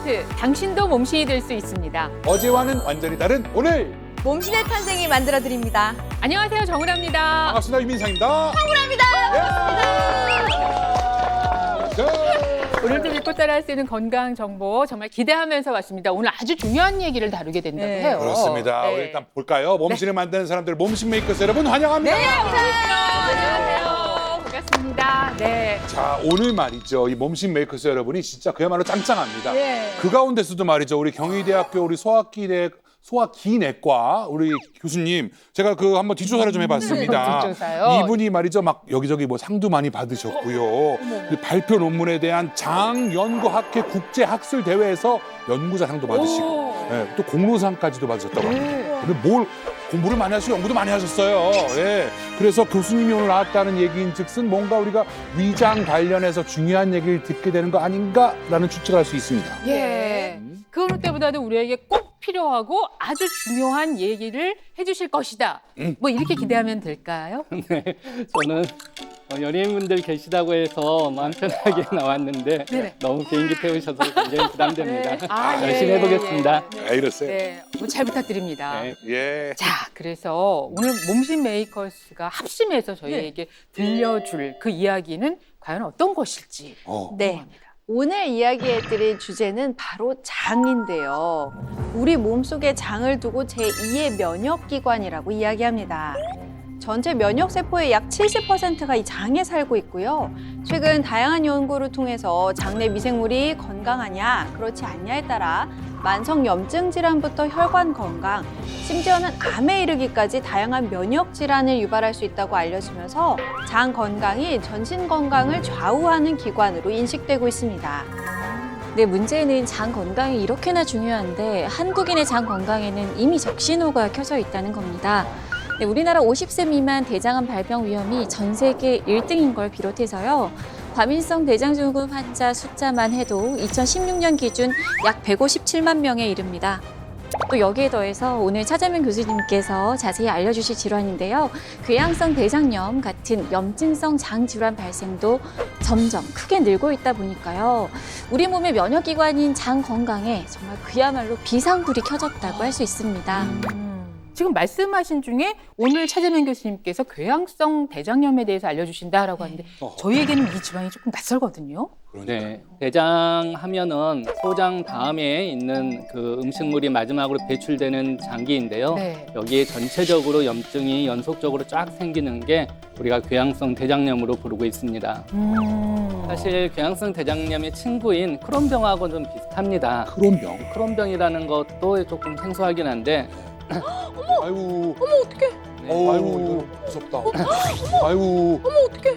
팩트, 당신도 몸신이 될 수 있습니다. 어제와는 완전히 다른 오늘. 몸신의 탄생이 만들어드립니다. 안녕하세요, 정은아입니다. 반갑습니다. 유민상입니다. 오늘도 믿고 따라할 수 있는 건강 정보 정말 기대하면서 왔습니다. 오늘 아주 중요한 얘기를 다루게 된다고 네. 해요. 그렇습니다. 네. 일단 볼까요? 몸신을 만드는 사람들, 몸신 메이커스 여러분 환영합니다. 안녕하세요. 반갑습니다. 네. 자, 오늘 말이죠. 이 몸신 메이커스 여러분이 진짜 그야말로 짱짱합니다. 예. 그 가운데서도 말이죠. 우리 경희대학교 우리 소아기내과 우리 교수님, 제가 그 한번 뒷조사를 좀 해봤습니다. 뒷조사요? 이분이 말이죠, 막 여기저기 뭐 상도 많이 받으셨고요. 그 발표 논문에 대한 장연구학회 국제학술 대회에서 연구자상도 받으시고, 예, 또 공로상까지도 받으셨다고 합니다. 근데 뭘 공부를 많이 하시고 연구도 많이 하셨어요. 예. 그래서 교수님이 오늘 나왔다는 얘기인즉슨 뭔가 우리가 위장 관련해서 중요한 얘기를 듣게 되는 거 아닌가라는 추측을 할 수 있습니다. 예. 그 어느 때보다도 우리에게 꼭 필요하고 아주 중요한 얘기를 해주실 것이다. 뭐 이렇게 기대하면 될까요? 네, 저는 연예인분들 계시다고 해서 마음 편하게 나왔는데 네네. 너무 비행기 태우셔서 굉장히 부담됩니다. 아, 열심히 해보겠습니다. 왜 이러세요? 네, 잘 부탁드립니다. 네. 예. 자, 그래서 오늘 몸신 메이커스가 합심해서 저희에게 들려줄 그 이야기는 과연 어떤 것일지 네. 궁금합니다. 오늘 이야기해드릴 주제는 바로 장인데요. 우리 몸속에 장을 두고 제2의 면역기관이라고 이야기합니다. 전체 면역세포의 약 70%가 이 장에 살고 있고요. 최근 다양한 연구를 통해서 장내 미생물이 건강하냐, 그렇지 않냐에 따라 만성 염증 질환부터 혈관 건강, 심지어는 암에 이르기까지 다양한 면역 질환을 유발할 수 있다고 알려지면서 장 건강이 전신 건강을 좌우하는 기관으로 인식되고 있습니다. 네, 문제는 장 건강이 이렇게나 중요한데 한국인의 장 건강에는 이미 적신호가 켜져 있다는 겁니다. 네, 우리나라 50세 미만 대장암 발병 위험이 전 세계 1등인 걸 비롯해서요. 과민성 대장증후군 환자 숫자만 해도 2016년 기준 약 157만 명에 이릅니다. 또 여기에 더해서 오늘 차재민 교수님께서 자세히 알려주실 질환인데요. 궤양성 대장염 같은 염증성 장 질환 발생도 점점 크게 늘고 있다 보니까요. 우리 몸의 면역기관인 장 건강에 정말 그야말로 비상불이 켜졌다고 할 수 있습니다. 지금 말씀하신 중에 오늘 차재민 교수님께서 궤양성 대장염에 대해서 알려주신다라고 하는데 저희에게는 이 질환이 조금 낯설거든요. 네, 대장 하면은 소장 다음에 있는 그 음식물이 마지막으로 배출되는 장기인데요. 네. 여기에 전체적으로 염증이 연속적으로 쫙 생기는 게 우리가 궤양성 대장염으로 부르고 있습니다. 사실 궤양성 대장염의 친구인 크론병하고 좀 비슷합니다. 크론병. 크론병이라는 것도 조금 생소하긴 한데 아이고. 어떡해. 네. 아이고, 이거는 무섭다. 아이고. 어떡해.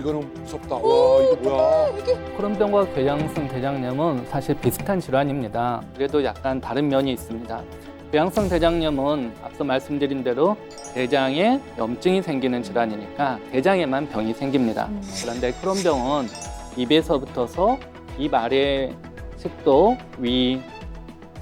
이거는 무섭다. 와, 이거 뭐야? 크론병과 궤양성 대장염은 사실 비슷한 질환입니다. 그래도 약간 다른 면이 있습니다. 궤양성 대장염은 앞서 말씀드린 대로 대장에 염증이 생기는 질환이니까 대장에만 병이 생깁니다. 그런데 크론병은 입에서부터서 입 아래 식도, 위,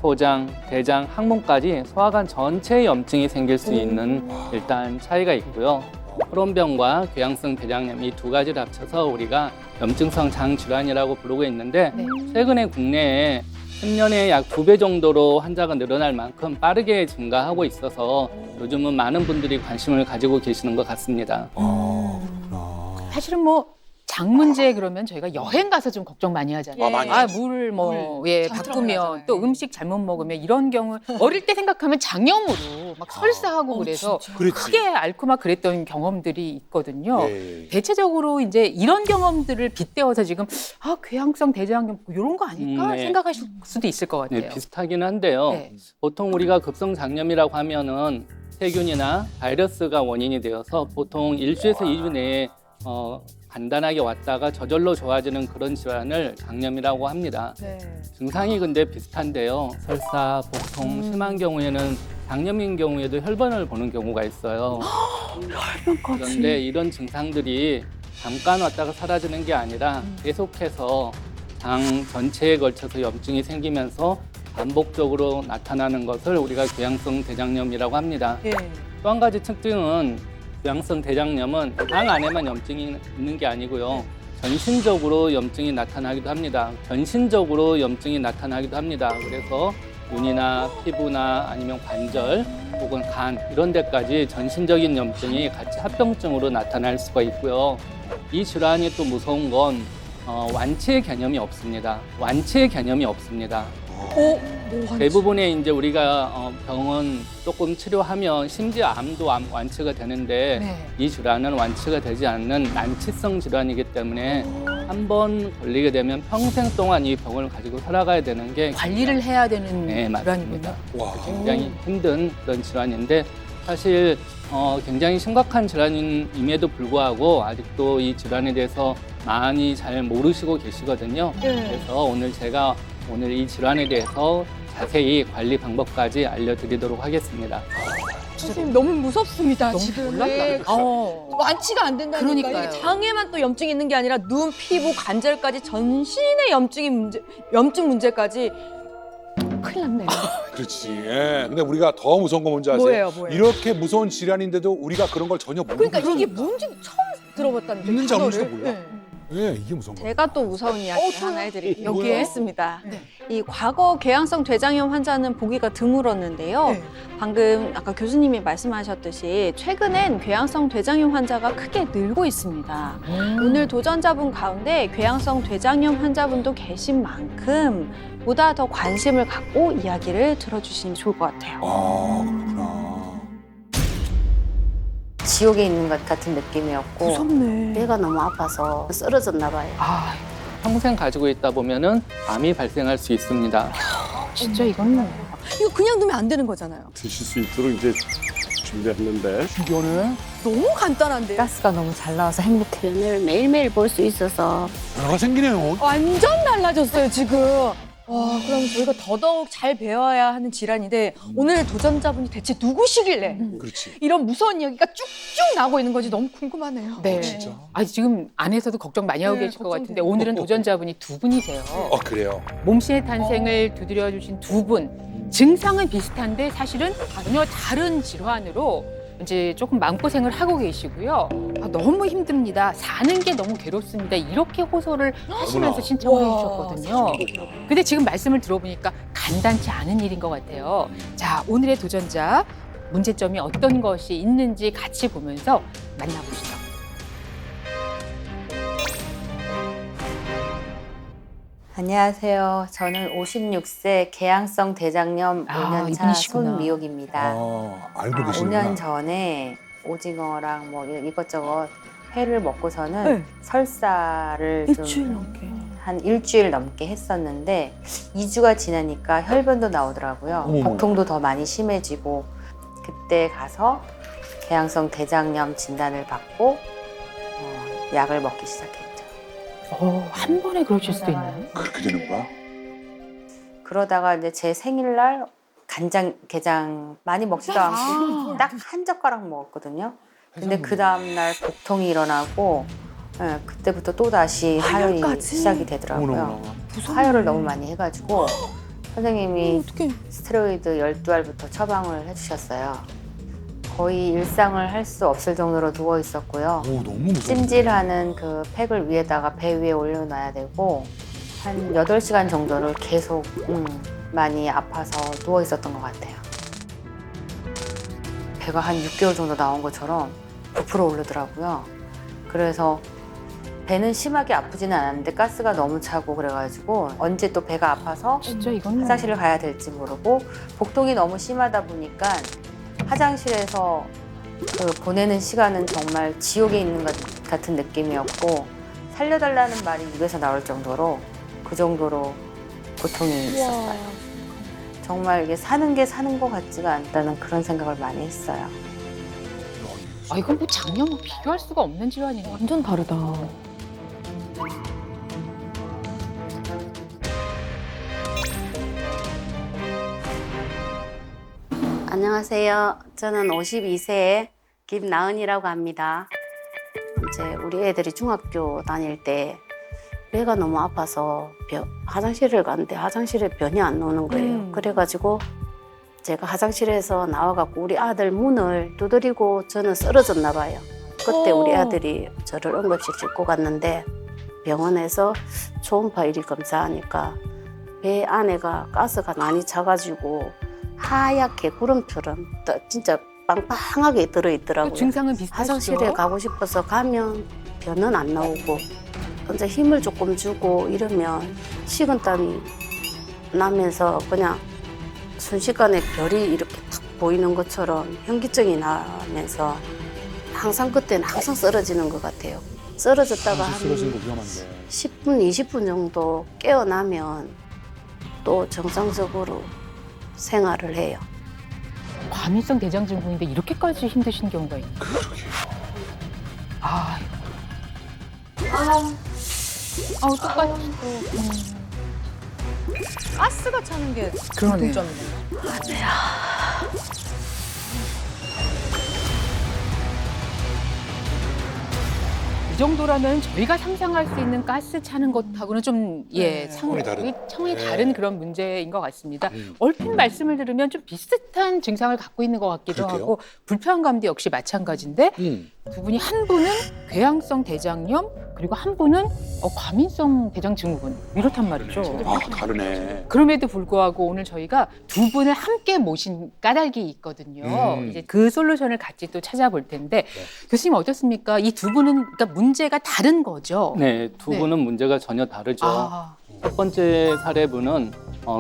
소장, 대장, 항문까지 소화관 전체에 염증이 생길 수 있는 일단 차이가 있고요. 크론병과 궤양성 대장염 이 두 가지를 합쳐서 우리가 염증성 장 질환이라고 부르고 있는데 최근에 국내에 10년에 약 2배 정도로 환자가 늘어날 만큼 빠르게 증가하고 있어서 요즘은 많은 분들이 관심을 가지고 계시는 것 같습니다. 사실은 뭐 장 문제 그러면 저희가 여행 가서 좀 걱정 많이 하잖아요. 많이 물을 뭐 바꾸면 또 음식 잘못 먹으면 이런 경우 어릴 때 생각하면 장염으로 막 설사하고 그래서 그렇지. 크게 앓고 막 그랬던 경험들이 있거든요. 예. 대체적으로 이제 이런 경험들을 빗대어서 지금 궤양성 대장염 이런 거 아닐까 네. 생각하실 수도 있을 것 같아요. 네, 비슷하긴 한데요. 네. 보통 우리가 급성 장염이라고 하면은 세균이나 바이러스가 원인이 되어서 보통 1주에서 2주 내에 간단하게 왔다가 저절로 좋아지는 그런 질환을 장염이라고 합니다. 네. 증상이 근데 비슷한데요. 설사, 복통, 심한 경우에는 장염인 경우에도 혈변을 보는 경우가 있어요. 그런데 이런 증상들이 잠깐 왔다가 사라지는 게 아니라 계속해서 장 전체에 걸쳐서 염증이 생기면서 반복적으로 나타나는 것을 우리가 궤양성 대장염이라고 합니다. 예. 또 한 가지 특징은 궤양성 대장염은 장 안에만 염증이 있는 게 아니고요. 전신적으로 염증이 나타나기도 합니다. 전신적으로 염증이 나타나기도 합니다. 그래서 눈이나 피부나 아니면 관절 혹은 간 이런 데까지 전신적인 염증이 같이 합병증으로 나타날 수가 있고요. 이 질환이 또 무서운 건 완치의 개념이 없습니다. 완치의 개념이 없습니다. 대부분의 이제 우리가 병은 조금 치료하면 심지어 암도 완치가 되는데 네. 이 질환은 완치가 되지 않는 난치성 질환이기 때문에 한 번 걸리게 되면 평생 동안 이 병을 가지고 살아가야 되는 게 관리를 해야 되는 네, 맞습니다. 질환이군요. 와. 굉장히 힘든 그런 질환인데 사실 굉장히 심각한 질환임에도 불구하고 아직도 이 질환에 대해서 많이 잘 모르시고 계시거든요. 그래서 오늘 제가 이 질환에 대해서 자세히 관리 방법까지 알려드리도록 하겠습니다. 선생님 너무 무섭습니다. 너무 지금 놀랍다. 완치가 안 된다니까. 그러니까요. 이게 장에만 또 염증이 있는 게 아니라 눈, 피부, 관절까지 전신의 염증 문제까지 큰일 났네요. 그렇지. 예. 근데 우리가 더 무서운 거 뭔지 아세요? 뭐예요? 이렇게 무서운 질환인데도 우리가 그런 걸 전혀 모르고 그러니까 이게 뭔지 처음 들어봤다는 있는지 없는지도 몰라. 네. 예, 이게 무서운 거야. 제가 또 무서운 이야기 저요? 하나 해드릴게요. 뭐야? 여기에 있습니다. 네. 이 과거 궤양성 대장염 환자는 보기가 드물었는데요. 네. 방금 아까 교수님이 말씀하셨듯이 최근엔 궤양성 대장염 환자가 크게 늘고 있습니다. 오늘 도전자분 가운데 궤양성 대장염 환자분도 계신 만큼 보다 더 관심을 갖고 이야기를 들어주시면 좋을 것 같아요. 아, 그렇구나. 지옥에 있는 것 같은 느낌이었고 무섭네. 배가 너무 아파서 쓰러졌나 봐요. 아, 평생 가지고 있다 보면은 암이 발생할 수 있습니다. 진짜 이건 이거 그냥 두면 안 되는 거잖아요. 드실 수 있도록 이제 준비했는데 신기하네. 너무 간단한데요. 가스가 너무 잘 나와서 행복해요. 변을 매일매일 볼 수 있어서 변화가 생기네요. 완전 달라졌어요 지금. 와, 그럼 저희가 더더욱 잘 배워야 하는 질환인데 오늘 도전자분이 대체 누구시길래 그렇지. 이런 무서운 이야기가 쭉쭉 나오고 있는 건지 너무 궁금하네요. 네. 진짜. 아, 지금 안에서도 걱정 많이 하고 네, 계실 것 걱정돼요. 같은데 오늘은 도전자분이 두 분이세요. 그래요. 몸신의 탄생을 두드려 주신 두 분. 증상은 비슷한데 사실은 전혀 다른 질환으로 이제 조금 마음고생을 하고 계시고요. 아, 너무 힘듭니다. 사는 게 너무 괴롭습니다. 이렇게 호소를 하시면서 어머나. 신청을 와, 해주셨거든요. 근데 지금 말씀을 들어보니까 간단치 않은 일인 것 같아요. 자, 오늘의 도전자 문제점이 어떤 것이 있는지 같이 보면서 만나보시죠. 안녕하세요. 저는 56세 개양성 대장염 아, 5년차 이분이시구나. 손미옥입니다. 알고 계시구나. 5년 전에 오징어랑 뭐 이것저것 회를 먹고서는 네. 설사를 일주일 좀 넘게. 한 일주일 넘게 했었는데 2주가 지나니까 혈변도 나오더라고요. 어머머. 복통도 더 많이 심해지고 그때 가서 개양성 대장염 진단을 받고 약을 먹기 시작했죠. 한 번에 그러실 수도 있나요? 그렇게 되는 거야? 그러다가 이제 제 생일날 게장 많이 먹지도 않고 딱 한 젓가락 먹었거든요. 근데 그 다음날 복통이 일어나고 그때부터 또 다시 하혈이 하혈까지? 시작이 되더라고요. 어머나. 하혈을 너무 많이 해가지고 선생님이 어떻게? 스테로이드 12알부터 처방을 해주셨어요. 거의 일상을 할 수 없을 정도로 누워 있었고요. 오, 너무 무서워. 찜질하는 그 팩을 위에다가 배 위에 올려놔야 되고 한 8시간 정도를 계속 많이 아파서 누워 있었던 것 같아요. 배가 한 6개월 정도 나온 것처럼 부풀어 오르더라고요. 그래서 배는 심하게 아프지는 않았는데 가스가 너무 차고 그래가지고 언제 또 배가 아파서 진짜 이건 화장실을 가야 될지 모르고 복통이 너무 심하다 보니까 화장실에서 그 보내는 시간은 정말 지옥에 있는 것 같은 느낌이었고 살려달라는 말이 입에서 나올 정도로 그 정도로 고통이 있었어요. 정말 이게 사는 게 사는 것 같지가 않다는 그런 생각을 많이 했어요. 아, 이건 뭐 장염과 비교할 수가 없는 질환이네요. 완전 다르다. 안녕하세요. 저는 52세의 김나은이라고 합니다. 이제 우리 애들이 중학교 다닐 때 배가 너무 아파서 화장실을 갔는데 화장실에 변이 안 나오는 거예요. 그래가지고 제가 화장실에서 나와갖고 우리 아들 문을 두드리고 저는 쓰러졌나 봐요. 그때 우리 아들이 저를 응급실 싣고 갔는데 병원에서 초음파 1위 검사하니까 배 안에가 가스가 많이 차가지고 하얗게 구름처럼 진짜 빵빵하게 들어있더라고요. 증상은 비슷하시죠? 화장실에 가고 싶어서 가면 변은 안 나오고 이제 힘을 조금 주고 이러면 식은땀이 나면서 그냥 순식간에 별이 이렇게 탁 보이는 것처럼 현기증이 나면서 항상 그때는 항상 쓰러지는 것 같아요. 쓰러졌다가 한 쓰러지는 거 위험한데. 10분, 20분 정도 깨어나면 또 정상적으로 생활을 해요. 과민성 대장 증후군인데 이렇게까지 힘드신 경우가 있나요? 아, 똑같이 가스가 차는 게 그러네요. 공통점이네요. 이 정도라면 저희가 상상할 수 있는 가스 차는 것하고는 좀 차원이 다른. 차원이 네. 다른 그런 문제인 것 같습니다. 얼핏 말씀을 들으면 좀 비슷한 증상을 갖고 있는 것 같기도 그럴게요. 하고 불편감도 역시 마찬가지인데 두 분이 한 분은 궤양성 대장염 그리고 한 분은 과민성 대장 증후군 이렇단 말이죠. 아, 다르네. 그럼에도 불구하고 오늘 저희가 두 분을 함께 모신 까닭이 있거든요. 이제 그 솔루션을 같이 또 찾아볼 텐데 교수님 어떻습니까? 이 두 분은 그러니까 문제가 다른 거죠. 네, 두 네. 분은 문제가 전혀 다르죠. 아, 첫 번째 사례분은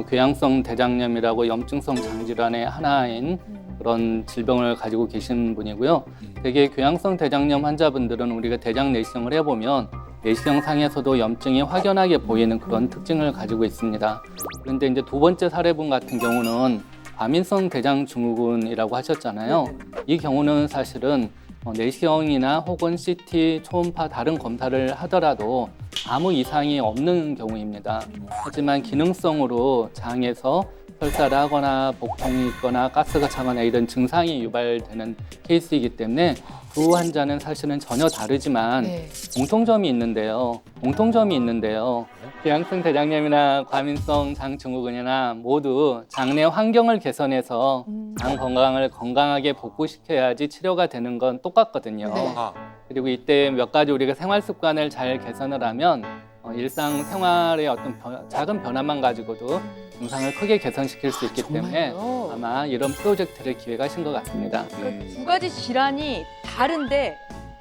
궤양성 대장염이라고 염증성 장질환의 하나인 그런 질병을 가지고 계신 분이고요. 대개 궤양성 대장염 환자분들은 우리가 대장 내시경을 해보면 내시경 상에서도 염증이 확연하게 보이는 그런 특징을 가지고 있습니다. 그런데 이제 두 번째 사례분 같은 경우는 과민성 대장 증후군이라고 하셨잖아요. 이 경우는 사실은 내시경이나 혹은 CT, 초음파 다른 검사를 하더라도 아무 이상이 없는 경우입니다. 하지만 기능성으로 장에서 설사를 하거나 복통이 있거나 가스가 차거나 이런 증상이 유발되는 케이스이기 때문에 두 환자는 사실은 전혀 다르지만 네. 공통점이 있는데요. 궤양성 대장염이나 과민성 장증후군이나 모두 장내 환경을 개선해서 장 건강을 건강하게 복구시켜야지 치료가 되는 건 똑같거든요. 네. 아, 그리고 이때 몇 가지 우리가 생활 습관을 잘 개선을 하면 일상 생활의 어떤 작은 변화만 가지고도 증상을 크게 개선시킬 수 있기 때문에 정말요? 아마 이런 프로젝트를 기획하신 것 같습니다. 두 가지 질환이 다른데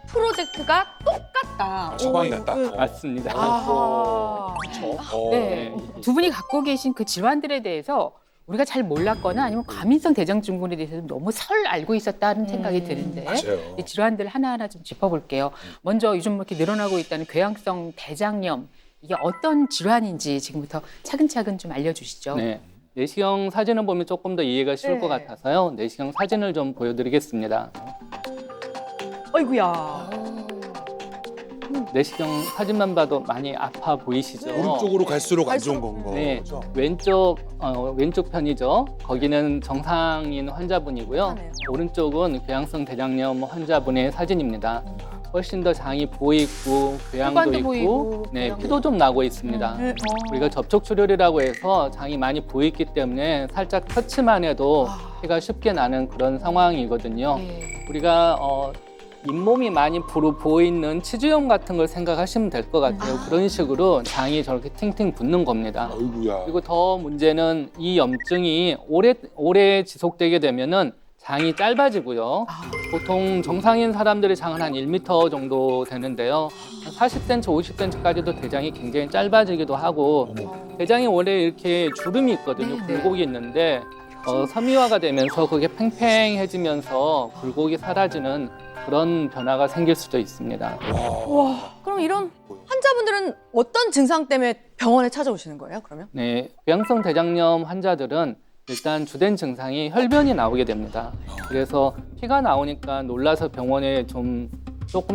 프로젝트가 똑같다. 처방이 같다. 맞습니다. 아하. 네. 두 분이 갖고 계신 그 질환들에 대해서 우리가 잘 몰랐거나 아니면 과민성 대장 증후군에 대해서 너무 설 알고 있었다는 생각이 드는데 맞아요. 이 질환들 하나하나 좀 짚어볼게요. 먼저 요즘 이렇게 늘어나고 있다는 궤양성 대장염 이게 어떤 질환인지 지금부터 차근차근 좀 알려주시죠. 네. 내시경 사진을 보면 조금 더 이해가 쉬울 네. 것 같아서요. 내시경 사진을 좀 보여드리겠습니다. 어이구야. 내시경 사진만 봐도 많이 아파 보이시죠? 오른쪽으로 갈수록 안 좋은 건 네, 거죠. 왼쪽 편이죠. 거기는 정상인 환자분이고요. 하네요. 오른쪽은 궤양성 대장염 환자분의 사진입니다. 훨씬 더 장이 부어있고 궤양도 혈관도 있고 보이고, 네, 궤양도 피도 좀 나고 있습니다. 네. 우리가 접촉출혈이라고 해서 장이 많이 부어있기 때문에 살짝 터치만 해도 피가 쉽게 나는 그런 상황이거든요. 네. 우리가 잇몸이 많이 부어있는 치주염 같은 걸 생각하시면 될 것 같아요. 그런 식으로 장이 저렇게 팅팅 붓는 겁니다. 아이고야. 그리고 더 문제는 이 염증이 오래 지속되게 되면은 장이 짧아지고요. 보통 정상인 사람들의 장은 한 1m 정도 되는데요. 40cm, 50cm까지도 대장이 굉장히 짧아지기도 하고 대장이 원래 이렇게 주름이 있거든요. 네, 굴곡이 있는데 섬유화가 되면서 그게 팽팽해지면서 굴곡이 사라지는 그런 변화가 생길 수도 있습니다. 와, 그럼 이런 환자분들은 어떤 증상 때문에 병원에 찾아오시는 거예요, 그러면? 네, 궤양성 대장염 환자들은 일단 주된 증상이 혈변이 나오게 됩니다. 그래서 피가 나오니까 놀라서 병원에 조금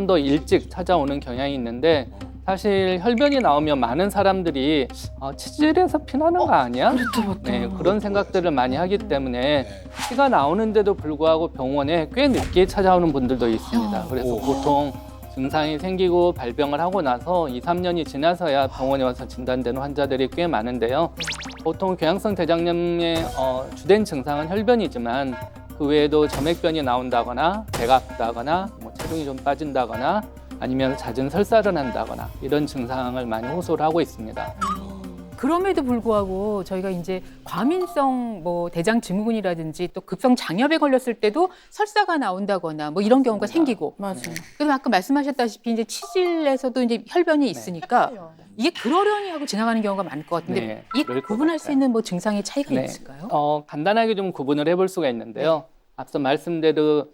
더 일찍 찾아오는 경향이 있는데 사실 혈변이 나오면 많은 사람들이 치질에서 피 나는 거 아니야? 네, 그런 생각들을 많이 하기 때문에 피가 나오는데도 불구하고 병원에 꽤 늦게 찾아오는 분들도 있습니다. 그래서 보통 증상이 생기고 발병을 하고 나서 2, 3년이 지나서야 병원에 와서 진단되는 환자들이 꽤 많은데요. 보통 궤양성 대장염의 주된 증상은 혈변이지만 그 외에도 점액변이 나온다거나 배가 아프다거나 체중이 좀 빠진다거나 아니면 잦은 설사를 한다거나 이런 증상을 많이 호소를 하고 있습니다. 그럼에도 불구하고 저희가 이제 과민성 뭐 대장 증후군이라든지 또 급성 장염에 걸렸을 때도 설사가 나온다거나 뭐 이런 경우가 생기고. 맞아요. 그래서 아까 말씀하셨다시피 이제 치질에서도 이제 혈변이 있으니까 이게 그러려니 하고 지나가는 경우가 많을 것 같은데 네, 이 그럴 것 구분할 수 같아요. 있는 뭐 증상의 차이가 네. 있을까요? 간단하게 좀 구분을 해볼 수가 있는데요. 앞서 말씀대로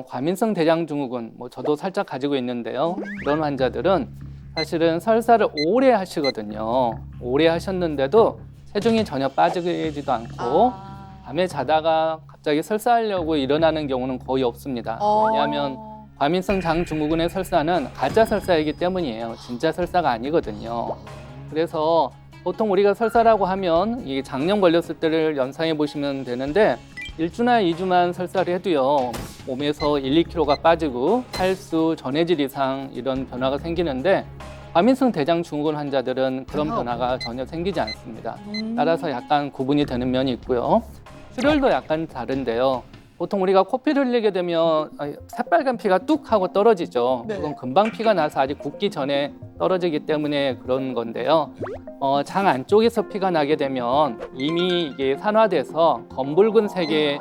과민성 대장 증후군, 뭐 저도 살짝 가지고 있는데요. 그런 환자들은 사실은 설사를 오래 하시거든요. 오래 하셨는데도 체중이 전혀 빠지지도 않고 밤에 자다가 갑자기 설사하려고 일어나는 경우는 거의 없습니다. 왜냐하면 과민성 장 증후군의 설사는 가짜 설사이기 때문이에요. 진짜 설사가 아니거든요. 그래서 보통 우리가 설사라고 하면 이 장염 걸렸을 때를 연상해 보시면 되는데 1주나 2주만 설사를 해도요. 몸에서 1, 2kg가 빠지고 탈수, 전해질 이상 이런 변화가 생기는데 과민성 대장 증후군 환자들은 그런 변화가 전혀 생기지 않습니다. 따라서 약간 구분이 되는 면이 있고요. 출혈도 약간 다른데요. 보통 우리가 코피를 흘리게 되면 새빨간 피가 뚝 하고 떨어지죠. 그건 금방 피가 나서 아직 굳기 전에 떨어지기 때문에 그런 건데요. 장 안쪽에서 피가 나게 되면 이미 이게 산화돼서 검붉은 색의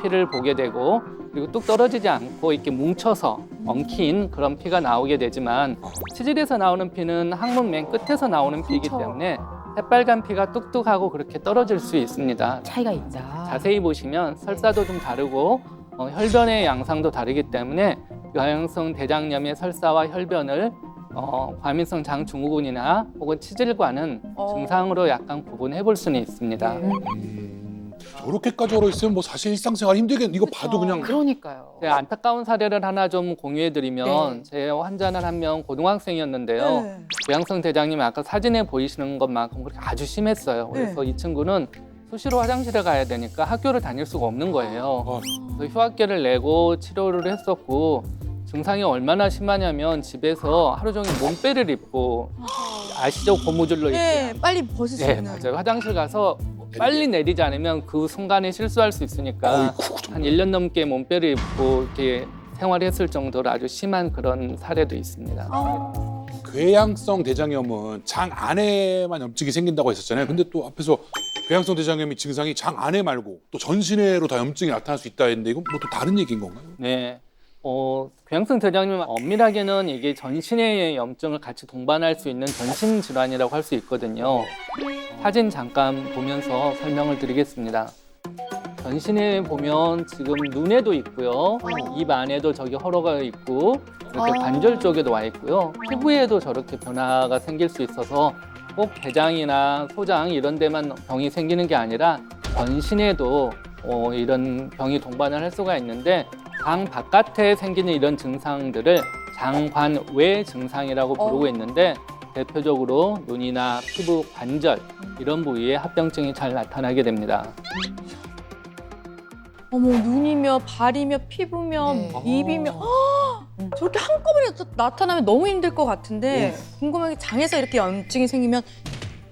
피를 보게 되고 그리고 뚝 떨어지지 않고 이렇게 뭉쳐서 엉킨 그런 피가 나오게 되지만 치질에서 나오는 피는 항문 맨 끝에서 나오는 피이기 때문에 새빨간 피가 뚝뚝하고 그렇게 떨어질 수 있습니다. 차이가 있다. 자세히 보시면 설사도 좀 다르고 혈변의 양상도 다르기 때문에 과형성 대장염의 설사와 혈변을 과민성 장 증후군이나 혹은 치질과는 증상으로 약간 구분해 볼 수는 있습니다. 저렇게까지 얼어 있으면 뭐 사실 일상생활 힘들겠네. 이거 봐도 그냥 그러니까요. 네, 안타까운 사례를 하나 좀 공유해드리면 제 환자는 한 명 고등학생이었는데요. 고양성 대장염이 아까 사진에 보이시는 것만큼 그렇게 아주 심했어요. 그래서 이 친구는 수시로 화장실에 가야 되니까 학교를 다닐 수가 없는 거예요. 그래서 휴학계를 내고 치료를 했었고 증상이 얼마나 심하냐면 집에서 하루 종일 몸빼를 입고 아시죠? 고무줄로 네, 입고 빨리 벗을 수 네, 있는. 맞아요. 화장실 가서 빨리 내리지 않으면 그 순간에 실수할 수 있으니까 한 1년 넘게 몸빼를 입고 이렇게 생활했을 정도로 아주 심한 그런 사례도 있습니다. 궤양성 대장염은 장 안에만 염증이 생긴다고 했었잖아요. 근데 또 앞에서 궤양성 대장염이 증상이 장 안에 말고 또 전신으로 다 염증이 나타날 수 있다 했는데 이건 뭐 또 다른 얘기인 건가요? 네. 궤양성 대장염은 엄밀하게는 이게 전신의 염증을 같이 동반할 수 있는 전신 질환이라고 할 수 있거든요. 사진 잠깐 보면서 설명을 드리겠습니다. 전신에 보면 지금 눈에도 있고요. 입 안에도 저기 혈어가 있고 이렇게 관절 쪽에도 와 있고요. 피부에도 저렇게 변화가 생길 수 있어서 꼭 대장이나 소장 이런 데만 병이 생기는 게 아니라 전신에도 이런 병이 동반을 할 수가 있는데 장 바깥에 생기는 이런 증상들을 장관외 증상이라고 부르고 있는데 대표적으로 눈이나 피부, 관절 이런 부위에 합병증이 잘 나타나게 됩니다. 어머, 눈이며 발이며 피부며 입이며 저렇게 한꺼번에 나타나면 너무 힘들 것 같은데 궁금한 게 장에서 이렇게 염증이 생기면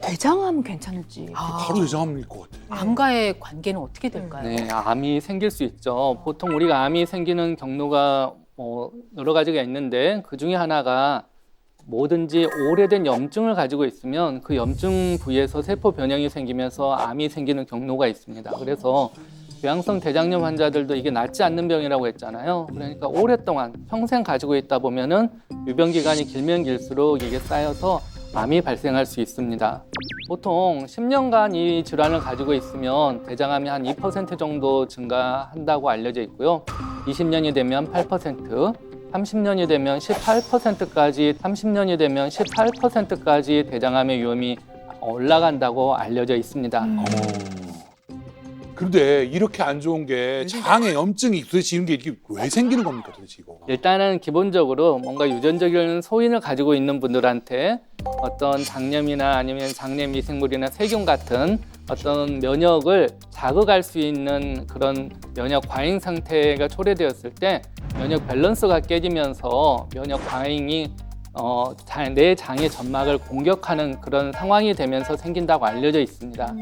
대장암은 괜찮을지. 바로 대장암일 것 같아. 암과의 관계는 어떻게 될까요? 네, 암이 생길 수 있죠. 보통 우리가 암이 생기는 경로가 여러 가지가 있는데 그 중에 하나가 뭐든지 오래된 염증을 가지고 있으면 그 염증 부위에서 세포 변형이 생기면서 암이 생기는 경로가 있습니다. 그래서 궤양성 대장염 환자들도 이게 낫지 않는 병이라고 했잖아요. 그러니까 오랫동안 평생 가지고 있다 보면은 유병 기간이 길면 길수록 이게 쌓여서 암이 발생할 수 있습니다. 보통 10년간 이 질환을 가지고 있으면 대장암이 한 2% 정도 증가한다고 알려져 있고요. 20년이 되면 8%, 30년이 되면 18%까지, 30년이 되면 18%까지 대장암의 위험이 올라간다고 알려져 있습니다. 그런데 이렇게 안 좋은 게 장에 염증이 도대체 이게 왜 생기는 겁니까 도대체 이거? 일단은 기본적으로 뭔가 유전적인 소인을 가지고 있는 분들한테 어떤 장염이나 아니면 장내 미생물이나 세균 같은 어떤 면역을 자극할 수 있는 그런 면역 과잉 상태가 초래되었을 때 면역 밸런스가 깨지면서 면역 과잉이 내 장의 점막을 공격하는 그런 상황이 되면서 생긴다고 알려져 있습니다.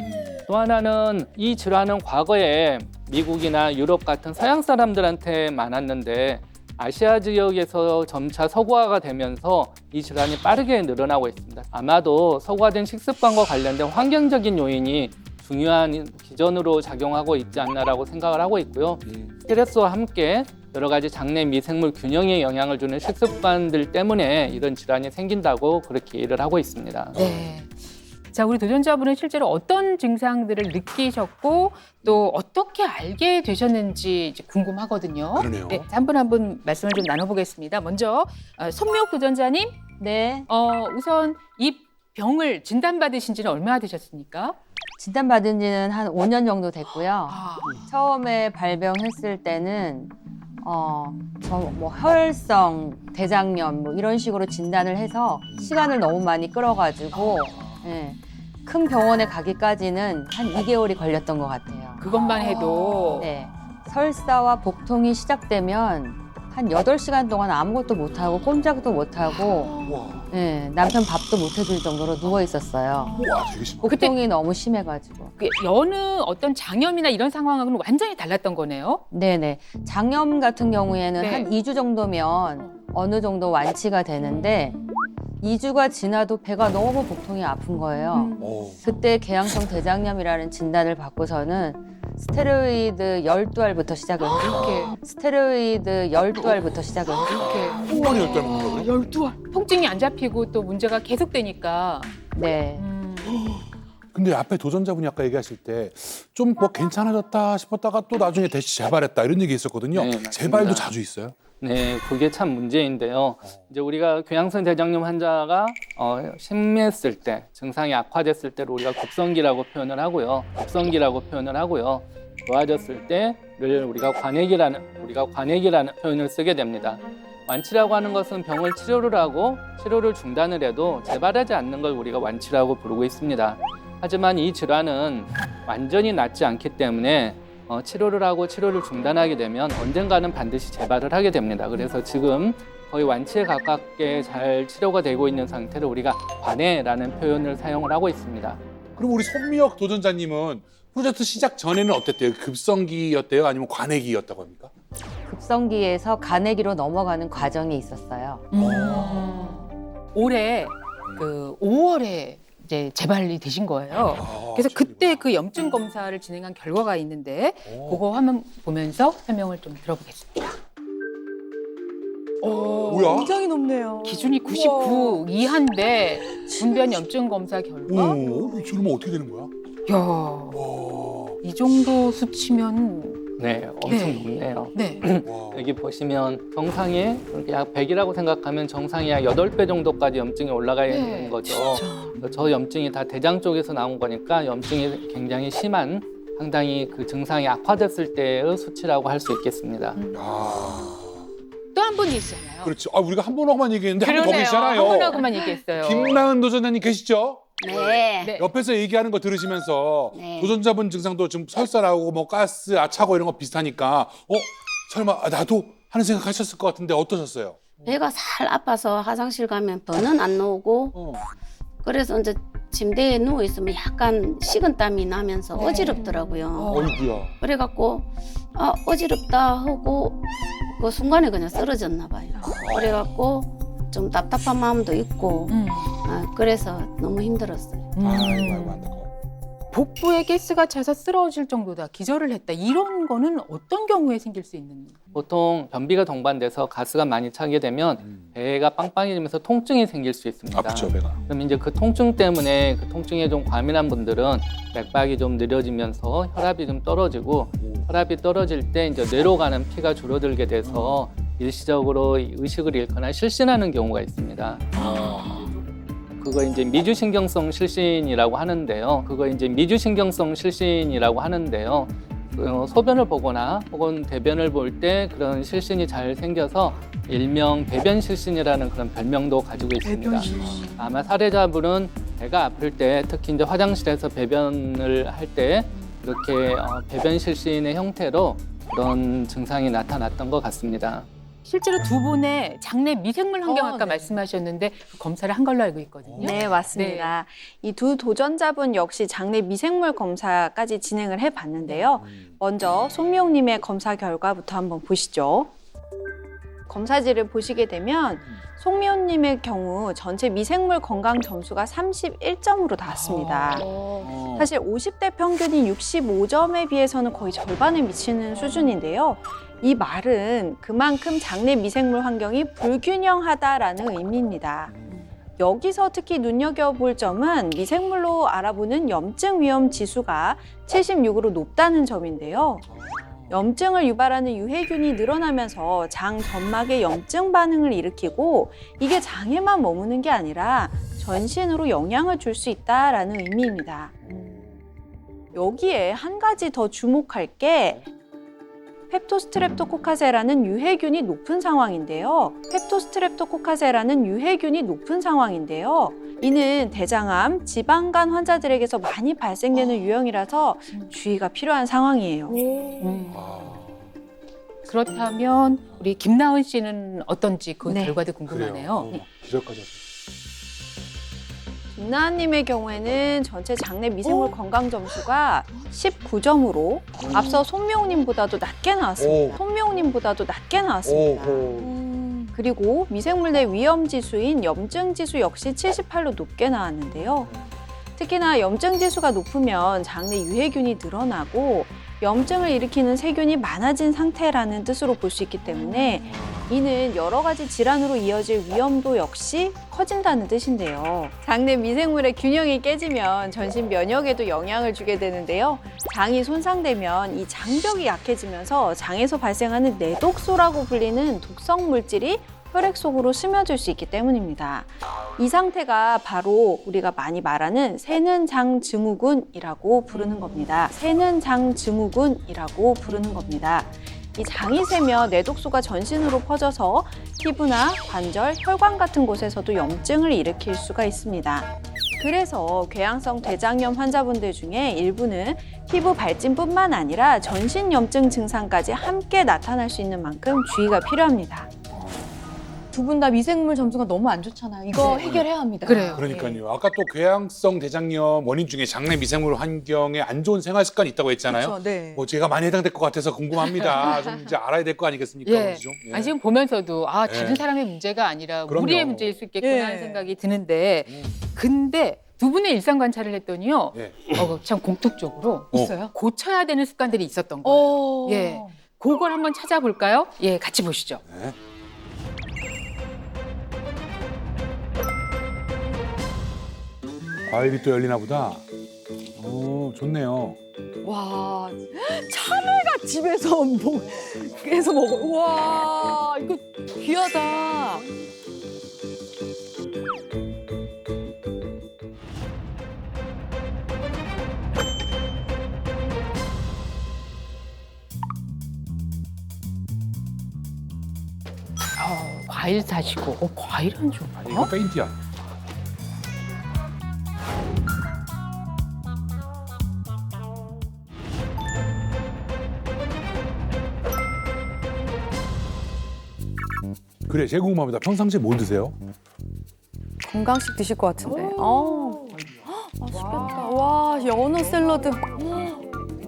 또 하나는 이 질환은 과거에 미국이나 유럽 같은 서양 사람들한테 많았는데 아시아 지역에서 점차 서구화가 되면서 이 질환이 빠르게 늘어나고 있습니다. 아마도 서구화된 식습관과 관련된 환경적인 요인이 중요한 기전으로 작용하고 있지 않나라고 생각을 하고 있고요. 스트레스와 함께 여러 가지 장내 미생물 균형에 영향을 주는 식습관들 때문에 이런 질환이 생긴다고 그렇게 이해를 하고 있습니다. 네. 자, 우리 도전자분은 실제로 어떤 증상들을 느끼셨고 또 어떻게 알게 되셨는지 이제 궁금하거든요. 그러네요. 네, 한 분 한 분 말씀을 좀 나눠보겠습니다. 먼저 손미옥 도전자님, 네. 우선 이 병을 진단받으신 지는 얼마나 되셨습니까? 진단받은 지는 한 5년 정도 됐고요. 아, 처음에 발병했을 때는 뭐 혈성 대장염 뭐 이런 식으로 진단을 해서 시간을 너무 많이 끌어가지고 예, 큰 병원에 가기까지는 한 2개월이 걸렸던 것 같아요. 그것만 해도 네, 설사와 복통이 시작되면 한 8시간 동안 아무것도 못하고 꼼짝도 못하고 와, 예, 남편 밥도 못 해줄 정도로 누워 있었어요. 와, 되게 심해. 복통이 너무 심해가지고. 그 여느 어떤 장염이나 이런 상황하고는 완전히 달랐던 거네요. 네네. 장염 같은 경우에는 네. 한 2주 정도면 어느 정도 완치가 되는데 2주가 지나도 배가 너무 복통이 아픈 거예요. 어. 그때 개양성 대장염이라는 진단을 받고서는 스테로이드 12알부터 시작을 했어요. 스테로이드 12알부터 시작을 했어요. 홍만이 열달 먹는 거요? 12알. 통증이 안 잡히고 또 문제가 계속되니까. 네. 근데 앞에 도전자분이 아까 얘기하실 때 좀 뭐 괜찮아졌다 싶었다가 또 나중에 다시 재발했다 이런 얘기 있었거든요. 네, 맞습니다. 재발도 자주 있어요? 네, 그게 참 문제인데요. 이제 우리가 궤양성 대장염 환자가 심했을 때, 증상이 악화됐을 때를 우리가 급성기라고 표현을 하고요. 급성기라고 표현을 하고요. 좋아졌을 때를 우리가 관액이라는 표현을 쓰게 됩니다. 완치라고 하는 것은 병을 치료를 하고 치료를 중단을 해도 재발하지 않는 걸 우리가 완치라고 부르고 있습니다. 하지만 이 질환은 완전히 낫지 않기 때문에 치료를 하고 치료를 중단하게 되면 언젠가는 반드시 재발을 하게 됩니다. 그래서 지금 거의 완치에 가깝게 잘 치료가 되고 있는 상태를 우리가 관해라는 표현을 사용을 하고 있습니다. 그럼 우리 손미혁 도전자님은 프로젝트 시작 전에는 어땠대요? 급성기였대요? 아니면 관액이었다고 합니까? 급성기에서 간액기로 넘어가는 과정이 있었어요. 올해 그 5월에 이제 재발이 되신 거예요. 그래서 그때 그 염증 검사를 진행한 결과가 있는데 그거 한번 보면서 설명을 좀 들어보겠습니다. 뭐야? 굉장히 높네요. 기준이 99 이하인데 분변 염증 검사 결과 오, 저러면 어떻게 되는 거야? 야, 와, 이 정도 수치면 네, 엄청 네. 높네요. 네. 와. 여기 보시면 정상이 약 100이라고 생각하면 정상이 약 8배 정도까지 염증이 올라가 있는 거죠. 진짜. 저 염증이 다 대장 쪽에서 나온 거니까 염증이 굉장히 심한 상당히 그 증상이 악화됐을 때의 수치라고 할 수 있겠습니다. 야. 또 한 분이 있잖아요. 그렇죠. 아, 우리가 한 분하고만 얘기했는데 한 분 더 계시잖아요. 한 분하고만 얘기했어요. 김나은 도전자님 계시죠? 네. 네. 옆에서 얘기하는 거 들으시면서 네. 도전자분 증상도 좀 설사라고 뭐 가스, 아차고 이런 거 비슷하니까 설마 나도 하는 생각 하셨을 것 같은데 어떠셨어요? 배가 살 아파서 화장실 가면 변은 안 나오고 그래서 이제 침대에 누워 있으면 약간 식은땀이 나면서 어지럽더라고요. 어이구야. 그래갖고 어지럽다 하고 그 순간에 그냥 쓰러졌나 봐요. 그래갖고 좀 답답한 마음도 있고 그래서 너무 힘들었어요. 아이고 안타까워. 복부에 가스가 차서 쓰러질 정도다, 기절을 했다, 이런 거는 어떤 경우에 생길 수 있는? 보통 변비가 동반돼서 가스가 많이 차게 되면 배가 빵빵해지면서 통증이 생길 수 있습니다. 아프죠 배가. 그럼 이제 그 통증 때문에 그 통증에 좀 과민한 분들은 맥박이 좀 느려지면서 혈압이 좀 떨어지고 혈압이 떨어질 때 이제 뇌로 가는 피가 줄어들게 돼서 일시적으로 의식을 잃거나 실신하는 경우가 있습니다. 그거 이제 미주신경성 실신이라고 하는데요. 소변을 보거나 혹은 대변을 볼 때 그런 실신이 잘 생겨서 일명 배변 실신이라는 그런 별명도 가지고 있습니다. 아마 사례자분은 배가 아플 때 특히 이제 화장실에서 배변을 할 때 이렇게 배변 실신의 형태로 그런 증상이 나타났던 것 같습니다. 실제로 두 분의 장내 미생물 환경학과 네. 말씀하셨는데 그 검사를 한 걸로 알고 있거든요. 네, 맞습니다. 이 두 도전자분 역시 장내 미생물 검사까지 진행을 해봤는데요. 먼저 손미옥님의 검사 결과부터 한번 보시죠. 검사지를 보시게 되면 송미호님의 경우 전체 미생물 건강 점수가 31점으로 나왔습니다. 사실 50대 평균인 65점에 비해서는 거의 절반에 미치는 수준인데요. 이 말은 그만큼 장내 미생물 환경이 불균형하다라는 의미입니다. 여기서 특히 눈여겨볼 점은 미생물로 알아보는 염증 위험 지수가 76으로 높다는 점인데요. 염증을 유발하는 유해균이 늘어나면서 장 점막의 염증 반응을 일으키고 이게 장에만 머무는 게 아니라 전신으로 영향을 줄 수 있다라는 의미입니다. 여기에 한 가지 더 주목할 게 펩토스트랩토코카세라는 유해균이 높은 상황인데요. 이는 대장암, 지방간 환자들에게서 많이 발생되는 유형이라서 주의가 필요한 상황이에요. 그렇다면 우리 김나은 씨는 어떤지 그 네. 결과도 궁금하네요. 기절까지 왔어요. 김나은님의 경우에는 전체 장내 미생물 건강 점수가 19점으로 앞서 손명님보다도 낮게 나왔습니다. 그리고 미생물 내 위험 지수인 염증 지수 역시 78로 높게 나왔는데요. 특히나 염증 지수가 높으면 장내 유해균이 늘어나고 염증을 일으키는 세균이 많아진 상태라는 뜻으로 볼 수 있기 때문에 이는 여러 가지 질환으로 이어질 위험도 역시 커진다는 뜻인데요. 장내 미생물의 균형이 깨지면 전신 면역에도 영향을 주게 되는데요. 장이 손상되면 이 장벽이 약해지면서 장에서 발생하는 내독소라고 불리는 독성 물질이 혈액 속으로 스며들 수 있기 때문입니다. 이 상태가 바로 우리가 많이 말하는 새는 장 증후군이라고 부르는 겁니다. 이 장이 새며 내독소가 전신으로 퍼져서 피부나 관절, 혈관 같은 곳에서도 염증을 일으킬 수가 있습니다. 그래서 궤양성 대장염 환자분들 중에 일부는 피부 발진뿐만 아니라 전신 염증 증상까지 함께 나타날 수 있는 만큼 주의가 필요합니다. 두 분 다 미생물 점수가 너무 안 좋잖아요. 이거 해결해야 합니다. 그래요. 그러니까요. 아까 또 궤양성 대장염 원인 중에 장내 미생물 환경에 안 좋은 생활 습관이 있다고 했잖아요. 그렇죠, 네. 뭐 제가 많이 해당될 것 같아서 궁금합니다. 좀 이제 알아야 될 거 아니겠습니까? 예. 좀? 예. 아니, 지금 보면서도 다른 예. 사람의 문제가 아니라 그럼요. 우리의 문제일 수 있겠구나 예. 하는 생각이 드는데 근데 두 분의 일상 관찰을 했더니요. 예. 참 공통적으로 있어요? 고쳐야 되는 습관들이 있었던 거예요. 예. 그걸 한번 찾아볼까요? 예, 같이 보시죠. 네. 과일이 또 열리나 보다. 오, 좋네요. 와, 참외가 집에서 해서 먹어. 와, 이거 귀하다. 과일 사시고 과일은 좀 아니, 이거 페인트야. 그래, 제가 궁금합니다. 평상시에 뭘 드세요? 건강식 드실 것 같은데. 맛있겠다. 와, 연어 샐러드.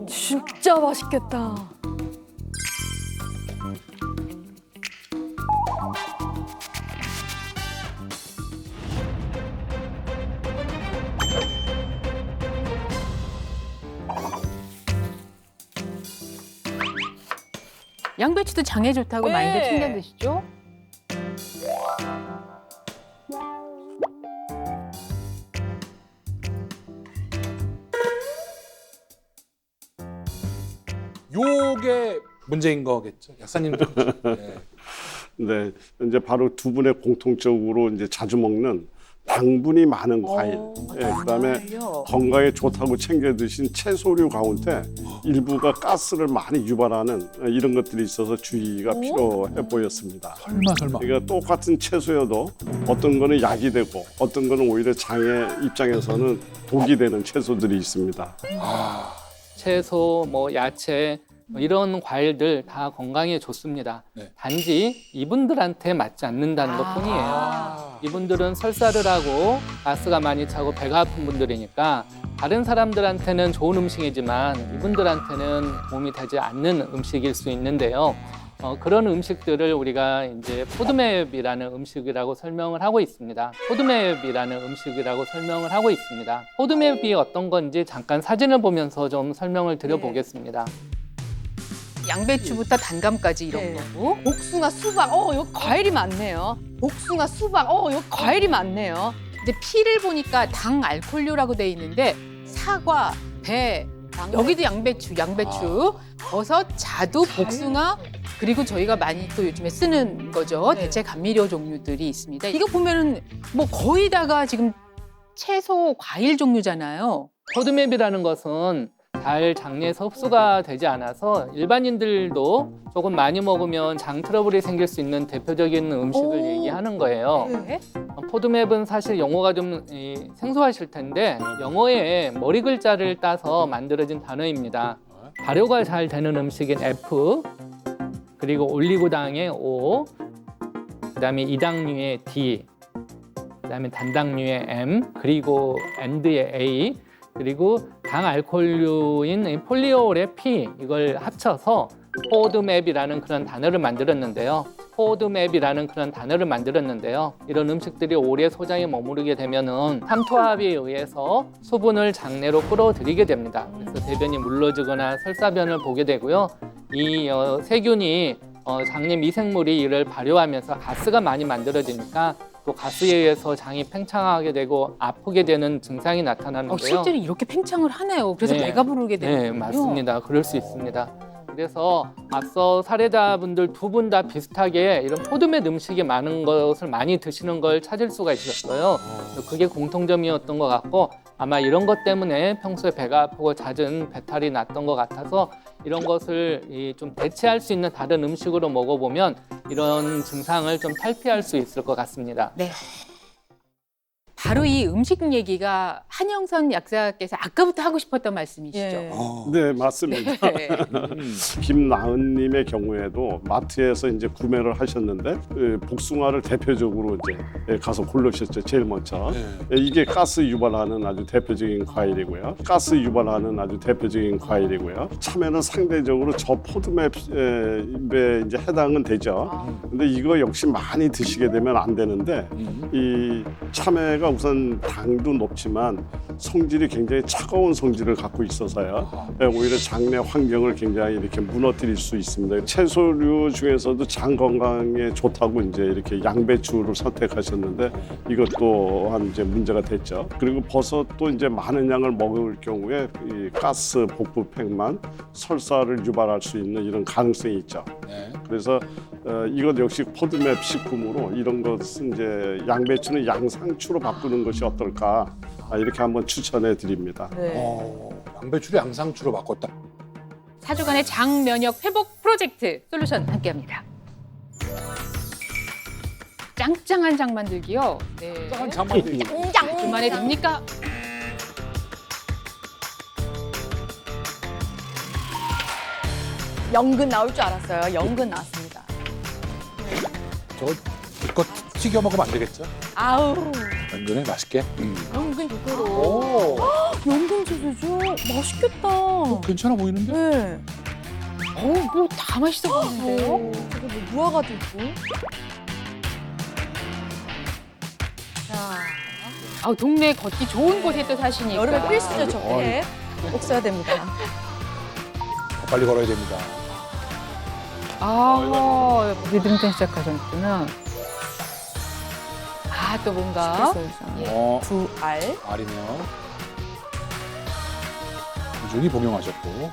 진짜 맛있겠다. 양배추도 장에 좋다고 네. 많이들 챙겨 드시죠? 요게 문제인 거겠죠. 약사님도. 네. 네, 이제 바로 두 분의 공통적으로 이제 자주 먹는 당분이 많은 과일, 그다음에 건강에 좋다고 챙겨 드신 채소류 가운데 일부가 가스를 많이 유발하는 이런 것들이 있어서 주의가 필요해 보였습니다. 설마. 그러니까 똑같은 채소여도 어떤 거는 약이 되고 어떤 거는 오히려 장의 입장에서는 독이 되는 채소들이 있습니다. 채소, 뭐 야채 이런 과일들 다 건강에 좋습니다. 네. 단지 이분들한테 맞지 않는다는 것뿐이에요. 이분들은 설사를 하고 가스가 많이 차고 배가 아픈 분들이니까 다른 사람들한테는 좋은 음식이지만 이분들한테는 도움이 되지 않는 음식일 수 있는데요. 그런 음식들을 우리가 이제 포드맵이라는 음식이라고 설명을 하고 있습니다. 포드맵이라는 음식이라고 설명을 하고 있습니다. 포드맵이 어떤 건지 잠깐 사진을 보면서 좀 설명을 드려보겠습니다. 양배추부터 단감까지 이런 네. 거고. 복숭아, 수박, 여기 과일이 많네요. 복숭아, 수박, 여기 과일이 많네요. 근데 피를 보니까 당 알코올류라고 돼 있는데 사과, 배, 여기도 양배추, 버섯, 자두, 복숭아, 그리고 저희가 많이 또 요즘에 쓰는 거죠. 네. 대체 감미료 종류들이 있습니다. 이거 보면은 뭐 거의 다가 지금 채소, 과일 종류잖아요. 포드맵이라는 것은 잘 장내에서 흡수가 되지 않아서 일반인들도 조금 많이 먹으면 장 트러블이 생길 수 있는 대표적인 음식을 얘기하는 거예요. 네. 포드맵은 사실 영어가 좀 생소하실 텐데 영어의 머리 글자를 따서 만들어진 단어입니다. 발효가 잘 되는 음식인 F, 그리고 올리고당의 O, 그다음에 이당류의 D, 그다음에 단당류의 M, 그리고 AND의 A, 그리고 당 알코올류인 폴리올의 P, 이걸 합쳐서 포드맵이라는 그런 단어를 만들었는데요. 이런 음식들이 오래 소장에 머무르게 되면은 삼투압에 의해서 수분을 장내로 끌어들이게 됩니다. 그래서 대변이 물러지거나 설사변을 보게 되고요. 이 세균이 장내 미생물이 이를 발효하면서 가스가 많이 만들어지니까 또 가스에 의해서 장이 팽창하게 되고 아프게 되는 증상이 나타나는데요. 실제로 이렇게 팽창을 하네요. 그래서 네. 배가 부르게 되는군요. 네, 맞습니다. 그럴 수 있습니다. 그래서 앞서 사례자분들 두 분 다 비슷하게 이런 포드맵 음식이 많은 것을 많이 드시는 걸 찾을 수가 있었어요. 그게 공통점이었던 것 같고 아마 이런 것 때문에 평소에 배가 아프고 잦은 배탈이 났던 것 같아서 이런 것을 좀 대체할 수 있는 다른 음식으로 먹어보면 이런 증상을 좀 탈피할 수 있을 것 같습니다. 네. 바로 이 음식 얘기가 한영선 약사께서 아까부터 하고 싶었던 말씀이시죠? 예. 네, 맞습니다. 네. 김나은님의 경우에도 마트에서 이제 구매를 하셨는데 복숭아를 대표적으로 이제 가서 고르셨죠. 제일 먼저. 이게 가스 유발하는 아주 대표적인 과일이고요. 참외는 상대적으로 저 포드맵에 이제 해당은 되죠. 근데 이거 역시 많이 드시게 되면 안 되는데 이 참외가 우선 당도 높지만 성질이 굉장히 차가운 성질을 갖고 있어서요. 오히려 장내 환경을 굉장히 이렇게 무너뜨릴 수 있습니다. 채소류 중에서도 장 건강에 좋다고 이제 이렇게 양배추를 선택하셨는데 이것 또한 이제 문제가 됐죠. 그리고 버섯도 이제 많은 양을 먹을 경우에 이 가스 복부팽만 설사를 유발할 수 있는 이런 가능성이 있죠. 그래서 이것 역시 포드맵 식품으로 이런 것은 이제 양배추는 양상추로 바꾸는 것이 어떨까 이렇게 한번 추천해 드립니다. 양배추를 양상추로 바꿨다. 4주간의 장 면역 회복 프로젝트 솔루션 함께합니다. 짱짱한 장 만들기요. 네. 짱 장만들기. 그만해 됩니까? 연근 나올 줄 알았어요. 연근 나왔습니다. 저거 이거 튀겨 먹으면 안 되겠죠? 아우, 연근에 맛있게. 연근 두부로. 오, 연근 소스죠? 맛있겠다. 괜찮아 보이는데? 네. 뭐 다 맛있어 보이는데요? 저게 뭐 무화과도 있고. 동네 걷기 좋은 곳에 또 사시니까. 여름에 필수죠, 저게. 꼭 써야 됩니다. 빨리 걸어야 됩니다. 리듬전 시작하셨구나. 또 뭔가. 두 알. 알이면 꾸준히 복용하셨고.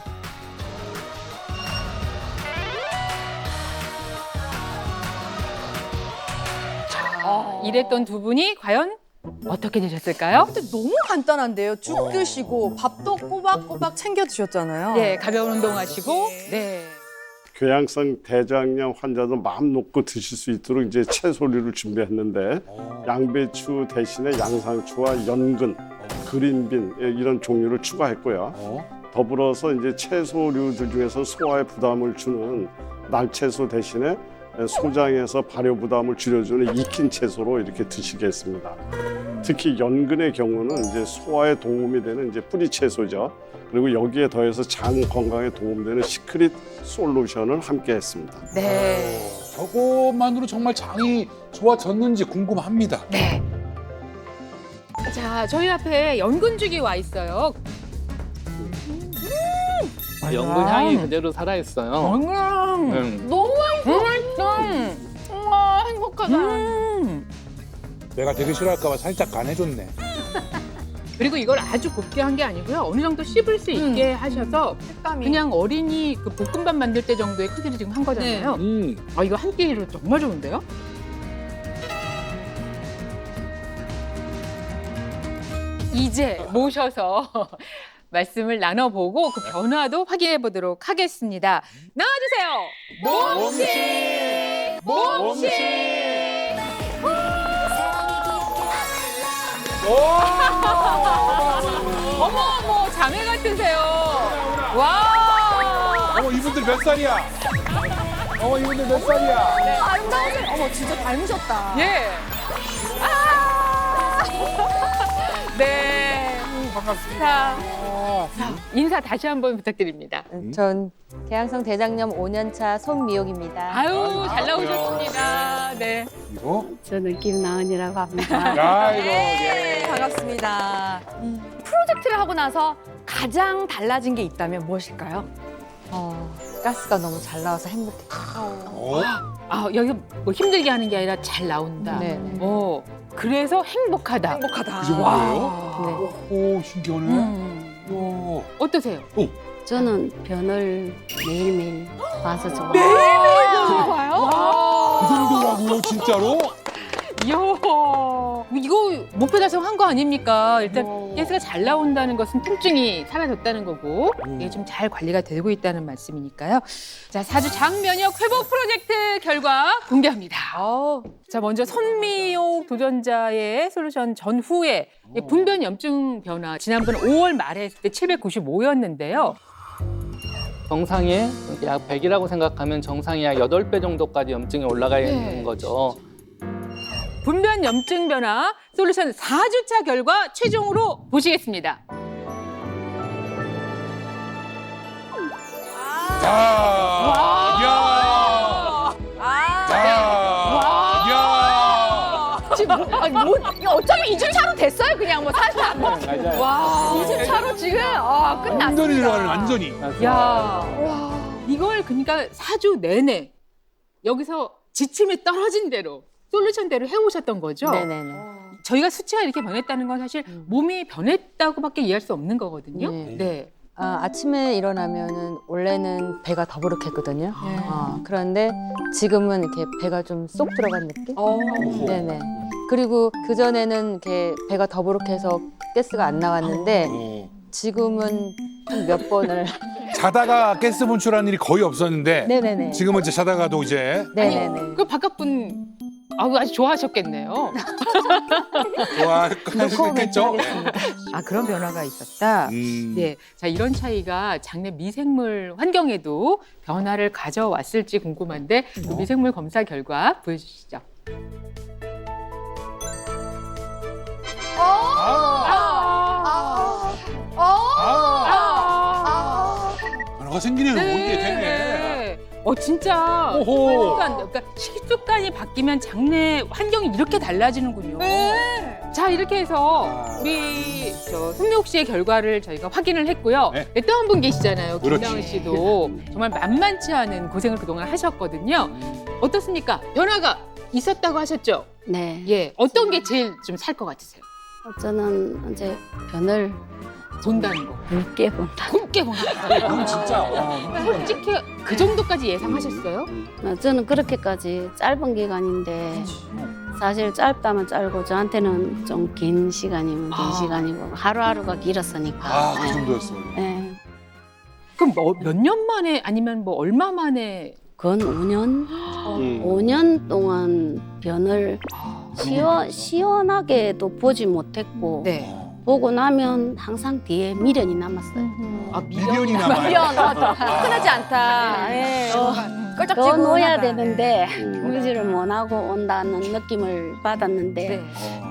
이랬던 두 분이 과연 어떻게 되셨을까요? 근데 너무 간단한데요. 죽 드시고 밥도 꼬박꼬박 챙겨 드셨잖아요. 네, 가벼운 운동하시고. 네. 궤양성 대장염 환자도 마음 놓고 드실 수 있도록 이제 채소류를 준비했는데 양배추 대신에 양상추와 연근, 그린빈 이런 종류를 추가했고요. 더불어서 이제 채소류들 중에서 소화에 부담을 주는 날채소 대신에 소장에서 발효 부담을 줄여주는 익힌 채소로 이렇게 드시겠습니다. 특히 연근의 경우는 이제 소화에 도움이 되는 이제 뿌리 채소죠. 그리고 여기에 더해서 장 건강에 도움되는 시크릿 솔루션을 함께했습니다. 네. 저것만으로 정말 장이 좋아졌는지 궁금합니다. 네. 자, 저희 앞에 연근죽이 와 있어요. 연근 향이 그대로 살아있어요. 너무 맛있어. 우와, 행복하다. 내가 되게 싫어할까봐 살짝 간해줬네. 그리고 이걸 아주 곱게 한 게 아니고요. 어느 정도 씹을 수 있게 하셔서 그냥 어린이 그 볶음밥 만들 때 정도의 크기로 지금 한 거잖아요. 아, 이거 한 끼로 정말 좋은데요? 이제 모셔서 말씀을 나눠보고 그 변화도 확인해 보도록 하겠습니다. 나와주세요. 몸씨! 어머, 자매 같으세요. 와! 어머, 이분들 몇 살이야? 어머, 이분들 몇 살이야? 아름다우세요. 어머, 진짜 닮으셨다. 예. 아! 네. 반갑습니다. 자, 인사 다시 한번 부탁드립니다. 전 대양성 대장염 5년차 손미옥입니다. 아유, 잘 나오셨습니다. 네. 이거? 저는 김나은이라고 합니다. 아이고, 네, 반갑습니다. 프로젝트를 하고 나서 가장 달라진 게 있다면 무엇일까요? 가스가 너무 잘 나와서 행복해요. 아, 여기 뭐 힘들게 하는 게 아니라 잘 나온다. 네. 그래서 행복하다. 행복하다. 그 정도예요? 오, 신기하네. 와. 어떠세요? 저는 변을 매일매일 봐서 좋아요. 그 정도라고요, 진짜로? 이야, 이거 목표 달성한 거 아닙니까? 일단 가스가 잘 나온다는 것은 통증이 사라졌다는 거고 이게 좀 잘 관리가 되고 있다는 말씀이니까요. 자, 4주 장면역 회복 프로젝트 결과 공개합니다. 자, 먼저 손미옥 도전자의 솔루션 전후에 분변 염증 변화 지난번 5월 말에 했을 때 795였는데요. 정상에 약 100이라고 생각하면 정상이 약 8배 정도까지 염증이 올라가 있는 거죠. 분변 염증 변화 솔루션 4주차 결과 최종으로 보시겠습니다. 자, 야, 지금 이거 어차피 2주 차로 됐어요, 그냥 뭐 사실 안 먹. 맞아요. 와, 2주 차로 지금 끝났습니다. 완전히 들어가는 완전히. 야, 이걸 그러니까 4주 내내 여기서 지침이 떨어진 대로 솔루션대로 해오셨던 거죠? 네네네. 저희가 수치가 이렇게 변했다는 건 사실 몸이 변했다고밖에 이해할 수 없는 거거든요. 네. 아침에 일어나면은 원래는 배가 더부룩했거든요. 그런데 지금은 이렇게 배가 좀 쏙 들어간 느낌? 네네. 그리고 그 전에는 이렇게 배가 더부룩해서 가스가 안 나왔는데 지금은 좀 몇 번을 자다가 가스 분출하는 일이 거의 없었는데 네네네. 지금은 이제 자다가도 이제 네네네. 그 바깥분 아주 좋아하셨겠네요. 좋아하셨겠죠? 아, 그런 변화가 있었다. 네, 자, 이런 차이가 장내 미생물 환경에도 변화를 가져왔을지 궁금한데 그 미생물 검사 결과 보여주시죠. 변화가 생기네요. 이게 되네. 진짜 오호. 그러니까 식습관이 바뀌면 장내 환경이 이렇게 달라지는군요. 자, 이렇게 해서 우리 손미옥 씨의 결과를 저희가 확인을 했고요. 네. 또 한 분 계시잖아요. 그렇지. 김나은 씨도 정말 만만치 않은 고생을 그동안 하셨거든요. 어떻습니까? 변화가 있었다고 하셨죠? 네. 예, 어떤 게 제일 좀 살 것 같으세요? 저는 이제 변을 본다는 거. 굵게 본다. 굵게 본다. 그건 진짜. 솔직히 그 정도까지 예상하셨어요? 저는 그렇게까지 짧은 기간인데 사실 짧다면 짧고 저한테는 좀 긴 시간이면 긴 시간이고 하루하루가 길었으니까. 그 정도였어요. 네. 그럼 몇 년 만에 아니면 뭐 얼마 만에? 건 5년? 5년 동안 변을 시원하게도 보지 못했고 네. 보고 나면 항상 뒤에 미련이 남았어요. 아, 미련이 남아요. 흔하지 않다. 예. 더 껄쩍지근하다. 놓아야 되는데 누지를 못하고 온다는 느낌을 받았는데 네.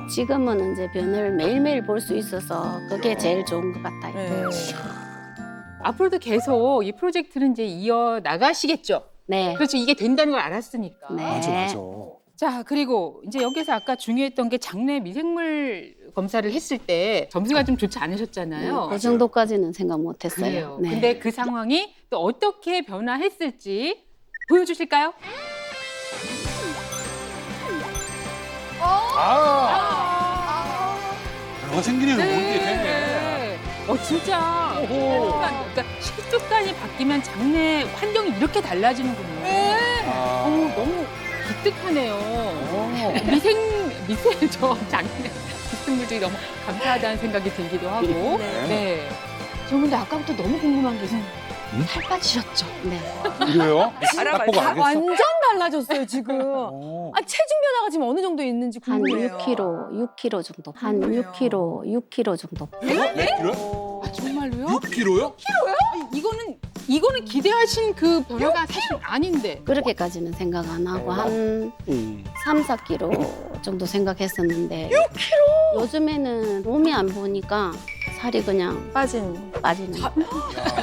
지금은 이제 변을 매일매일 볼 수 있어서 그게 제일 좋은 것 같아요. 네. 앞으로도 계속 이 프로젝트는 이제 이어 나가시겠죠? 네. 그렇죠. 이게 된다는 걸 알았으니까. 네. 맞아. 자, 그리고 이제 여기서 아까 중요했던 게 장내 미생물 검사를 했을 때 점수가 좀 좋지 않으셨잖아요. 그 정도까지는 생각 못했어요. 그래요. 네. 근데 그 상황이 또 어떻게 변화했을지 보여주실까요? 뭐가 생기네요. 뭔게 되네. 진짜. 그러니까 식습관이 바뀌면 장내 환경이 이렇게 달라지는군요. 너무 기특하네요. 미생 저 장내 기습물들이 너무 감사하다는 생각이 들기도 하고. 네. 저 근데 아까부터 너무 궁금한 게 있어요. 살 빠지셨죠? 네. 그래요? 딱 보고 알겠어. 완전 달라졌어요, 지금. 어. 아, 체중 변화가 지금 어느 정도 있는지 한 궁금해요. 6kg 정도. 한 궁금해요. 6kg 정도. 몇 킬로요? 아, 정말로요? 6킬로요? 이거는 기대하신 그 변화가 사실 아닌데. 그렇게까지는 생각 안 하고 한 3, 4kg 정도 생각했었는데 6kg? 요즘에는 몸이 안 보니까 살이 그냥 빠진. 빠지는 거예요.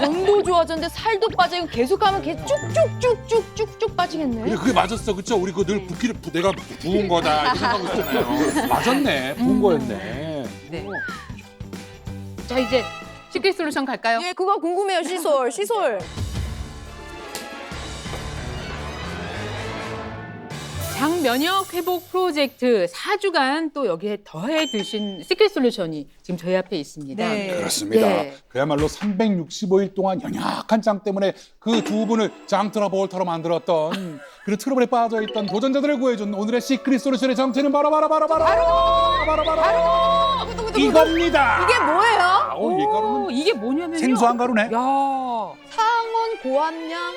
몸도 좋아졌는데 살도 빠지고 계속 가면 계속 쭉쭉쭉쭉쭉쭉 빠지겠네. 그게 맞았어, 그쵸? 우리 그 늘 내가 부은 거다 이렇게 생각하고 있잖아요. 맞았네, 부은 거였네. 네. 자, 이제 시크릿 솔루션 갈까요? 예, 그거 궁금해요, 시솔. 장 면역 회복 프로젝트 4주간 또 여기에 더해 드신 시크릿 솔루션이 지금 저희 앞에 있습니다. 네. 그렇습니다. 네. 그야말로 365일 동안 연약한 장 때문에 그 두 분을 장 트러볼터로 만들었던 그런 트러블에 빠져있던 도전자들을 구해준 오늘의 시크릿 솔루션의 정체는 바로 이겁니다. 이게 뭐예요? 밀가루는 이게 뭐냐면요. 생소한 가루네. 야, 상온 고함량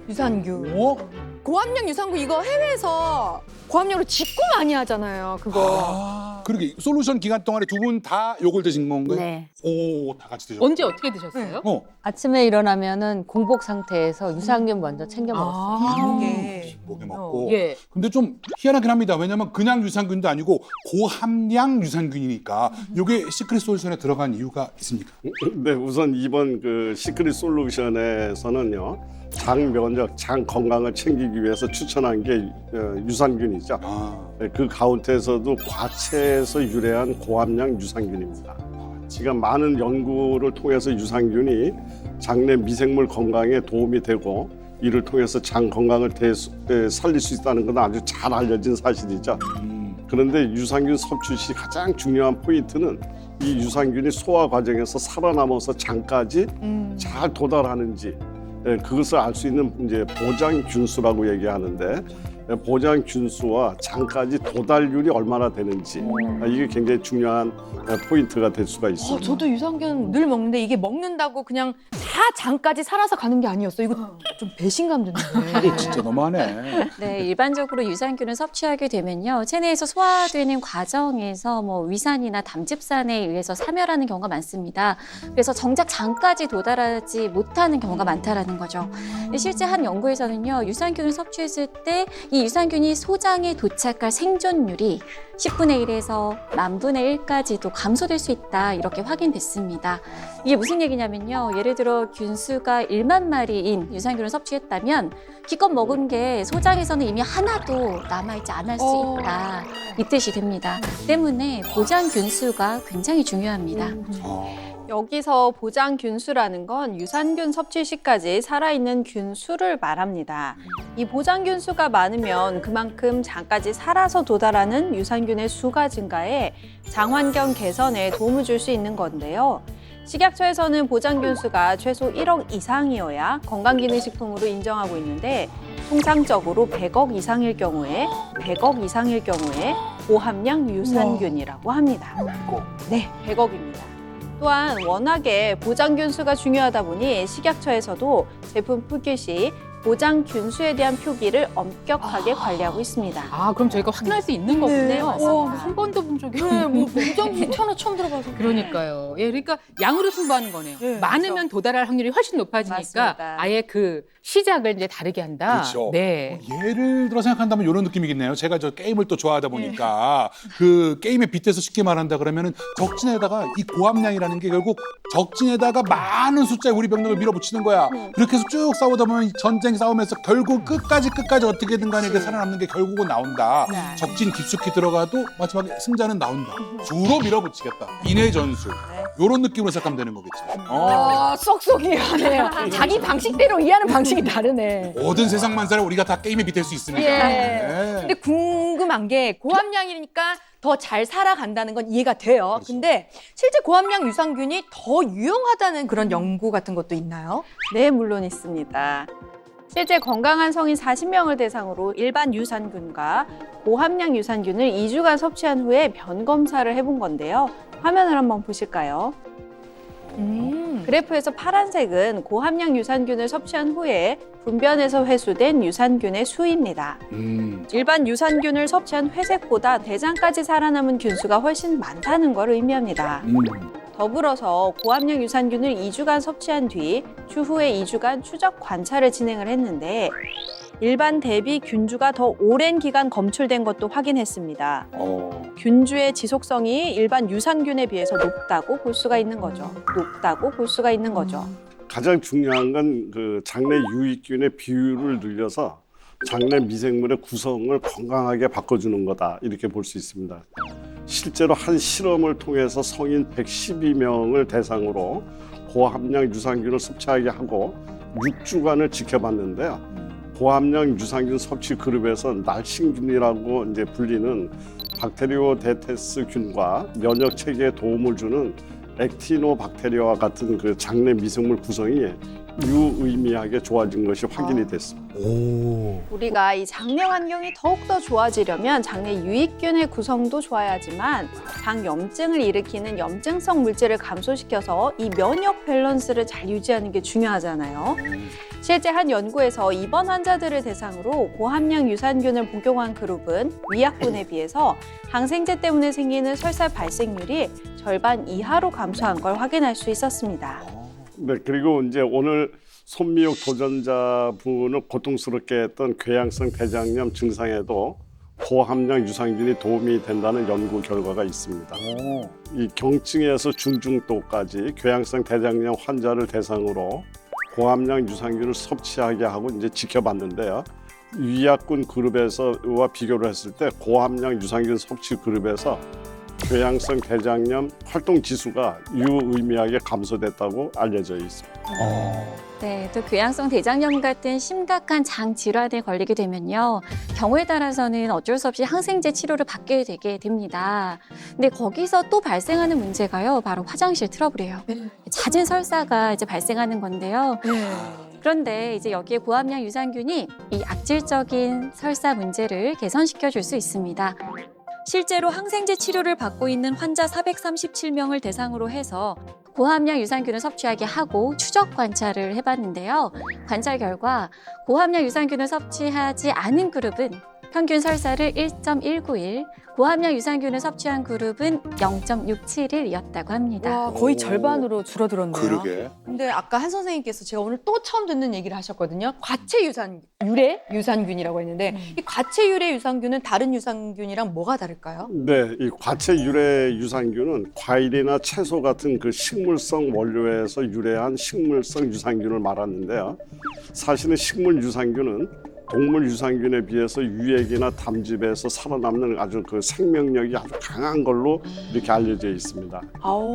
유산균. 오? 고함량 유산균 이거 해외에서 고함량으로 직구 많이 하잖아요. 그거. 그러게 솔루션 기간 동안에 두 분 다 요걸 드신 건가요? 네. 오, 다 같이 드셨어요. 언제 어떻게 드셨어요? 아침에 일어나면은 공복 상태에서 유산균 먼저 챙겨 먹었어요. 이게. 목에 먹고. 예. 근데 좀 희한하긴 합니다. 왜냐면 그냥 유산균도 아니고 고함량 유산균이니까 이게 시크릿 솔루션에 들어간 이유가 있습니까? 네, 우선 이번 그 시크릿 솔루션에서는요. 장 면역, 장 건강을 챙기기 위해서 추천한 게 유산균이죠. 네, 그 가운데서도 과채에서 유래한 고함량 유산균입니다. 지금 많은 연구를 통해서 유산균이 장내 미생물 건강에 도움이 되고 이를 통해서 장 건강을 살릴 수 있다는 건 아주 잘 알려진 사실이죠. 그런데 유산균 섭취 시 가장 중요한 포인트는 이 유산균이 소화 과정에서 살아남아서 장까지 잘 도달하는지 그것을 알 수 있는 이제 보장균수라고 얘기하는데 보장균수와 장까지 도달률이 얼마나 되는지 이게 굉장히 중요한 포인트가 될 수가 있습니다. 저도 유산균 늘 먹는데 이게 먹는다고 그냥 다 장까지 살아서 가는 게 아니었어요. 이거 좀 배신감 드는데. 진짜 너무하네. 네, 일반적으로 유산균을 섭취하게 되면요. 체내에서 소화되는 과정에서 뭐 위산이나 담즙산에 의해서 사멸하는 경우가 많습니다. 그래서 정작 장까지 도달하지 못하는 경우가 많다라는 거죠. 실제 한 연구에서는요. 유산균을 섭취했을 때 이 유산균이 소장에 도착할 생존율이 10분의 1에서 10,000분의 1까지도 감소될 수 있다 이렇게 확인됐습니다. 이게 무슨 얘기냐면요. 예를 들어 균수가 1만 마리인 유산균을 섭취했다면 기껏 먹은 게 소장에서는 이미 하나도 남아있지 않을 수 있다. 이 뜻이 됩니다. 때문에 보장균수가 굉장히 중요합니다. 여기서 보장균수라는 건 유산균 섭취 시까지 살아있는 균수를 말합니다. 이 보장균수가 많으면 그만큼 장까지 살아서 도달하는 유산균의 수가 증가해 장환경 개선에 도움을 줄 수 있는 건데요. 식약처에서는 보장균수가 최소 1억 이상이어야 건강기능식품으로 인정하고 있는데 통상적으로 100억 이상일 경우에 고함량 유산균이라고 합니다. 네, 100억입니다. 또한 워낙에 보장균수가 중요하다 보니 식약처에서도 제품 풀기 시 고장 균수에 대한 표기를 엄격하게 관리하고 있습니다. 아, 그럼 저희가 확인할 수 있는 거군요. 맞습니다. 한 번도 본 적이 네, 뭐 없는데. 고장 하나 처음 들어봐서. 그러니까요. 예, 그러니까 양으로 승부하는 거네요. 네, 많으면 그렇죠. 도달할 확률이 훨씬 높아지니까 맞습니다. 아예 그 시작을 이제 다르게 한다. 그렇죠. 네. 예를 들어 생각한다면 이런 느낌이겠네요. 제가 저 게임을 또 좋아하다 보니까 그 게임에 빗대서 쉽게 말한다 그러면은 적진에다가 이 고함량이라는 게 결국 적진에다가 많은 숫자의 우리 병력을 밀어붙이는 거야. 그렇게 해서 쭉 싸우다 보면 전쟁 싸우면서 결국 끝까지 어떻게든 간에 그 살아남는 게 결국은 나온다. 적진 깊숙이 들어가도 마지막에 승자는 나온다. 주로 밀어붙이겠다. 인해 전술. 이런 느낌으로 시작하면 되는 거겠죠. 아, 쏙쏙이 하네요. 자기 방식대로 이해하는 방식이 다르네. 모든 세상 만사를 우리가 다 게임에 빗댈 수 있습니다. 예. 네. 근데 궁금한 게 고함량이니까 더 잘 살아간다는 건 이해가 돼요. 그렇죠. 근데 실제 고함량 유산균이 더 유용하다는 그런 연구 같은 것도 있나요? 네, 물론 있습니다. 실제 건강한 성인 40명을 대상으로 일반 유산균과 고함량 유산균을 2주간 섭취한 후에 변 검사를 해본 건데요. 화면을 한번 보실까요? 그래프에서 파란색은 고함량 유산균을 섭취한 후에 분변에서 회수된 유산균의 수입니다. 일반 유산균을 섭취한 회색보다 대장까지 살아남은 균수가 훨씬 많다는 걸 의미합니다. 더불어서 고함량 유산균을 2주간 섭취한 뒤 추후에 2주간 추적 관찰을 진행을 했는데 일반 대비 균주가 더 오랜 기간 검출된 것도 확인했습니다. 균주의 지속성이 일반 유산균에 비해서 높다고 볼 수가 있는 거죠. 가장 중요한 건 그 장내 유익균의 비율을 늘려서 장내 미생물의 구성을 건강하게 바꿔주는 거다 이렇게 볼 수 있습니다. 실제로 한 실험을 통해서 성인 112명을 대상으로 고함량 유산균을 섭취하게 하고 6주간을 지켜봤는데요. 고함량 유산균 섭취 그룹에서 날씬균이라고 이제 불리는 박테리오데테스균과 면역 체계에 도움을 주는 액티노박테리아와 같은 그 장내 미생물 구성이 유의미하게 좋아진 것이 확인이 됐습니다. 우리가 이 장내 환경이 더욱더 좋아지려면 장내 유익균의 구성도 좋아야지만 장염증을 일으키는 염증성 물질을 감소시켜서 이 면역 밸런스를 잘 유지하는 게 중요하잖아요. 실제 한 연구에서 입원 환자들을 대상으로 고함량 유산균을 복용한 그룹은 위약군에 비해서 항생제 때문에 생기는 설사 발생률이 절반 이하로 감소한 걸 확인할 수 있었습니다. 네, 그리고 이제 오늘 손미옥 도전자분을 고통스럽게 했던 궤양성 대장염 증상에도 고함량 유산균이 도움이 된다는 연구 결과가 있습니다. 이 경증에서 중증도까지 궤양성 대장염 환자를 대상으로 고함량 유산균을 섭취하게 하고 이제 지켜봤는데요. 위약군 그룹에서와 비교를 했을 때 고함량 유산균 섭취 그룹에서 궤양성 대장염 활동 지수가 유의미하게 감소됐다고 알려져 있습니다. 네, 또 궤양성 대장염 같은 심각한 장 질환에 걸리게 되면요. 경우에 따라서는 어쩔 수 없이 항생제 치료를 받게 되게 됩니다. 근데 거기서 또 발생하는 문제가요. 바로 화장실 트러블이에요. 잦은 설사가 이제 발생하는 건데요. 그런데 이제 여기에 고함량 유산균이 이 악질적인 설사 문제를 개선시켜 줄 수 있습니다. 실제로 항생제 치료를 받고 있는 환자 437명을 대상으로 해서 고함량 유산균을 섭취하게 하고 추적 관찰을 해봤는데요. 관찰 결과 고함량 유산균을 섭취하지 않은 그룹은 평균 설사를 1.191, 고함량 유산균을 섭취한 그룹은 0.671이었다고 합니다. 와, 거의 절반으로 줄어들었네요. 그러게. 근데 아까 한 선생님께서 제가 오늘 또 처음 듣는 얘기를 하셨거든요. 과체 유래 유산균이라고 했는데 이 과체 유래 유산균은 다른 유산균이랑 뭐가 다를까요? 네, 이 과체 유래 유산균은 과일이나 채소 같은 그 식물성 원료에서 유래한 식물성 유산균을 말하는데요. 사실은 식물 유산균은 동물 유산균에 비해서 유액이나 담즙에서 살아남는 아주 그 생명력이 아주 강한 걸로 이렇게 알려져 있습니다.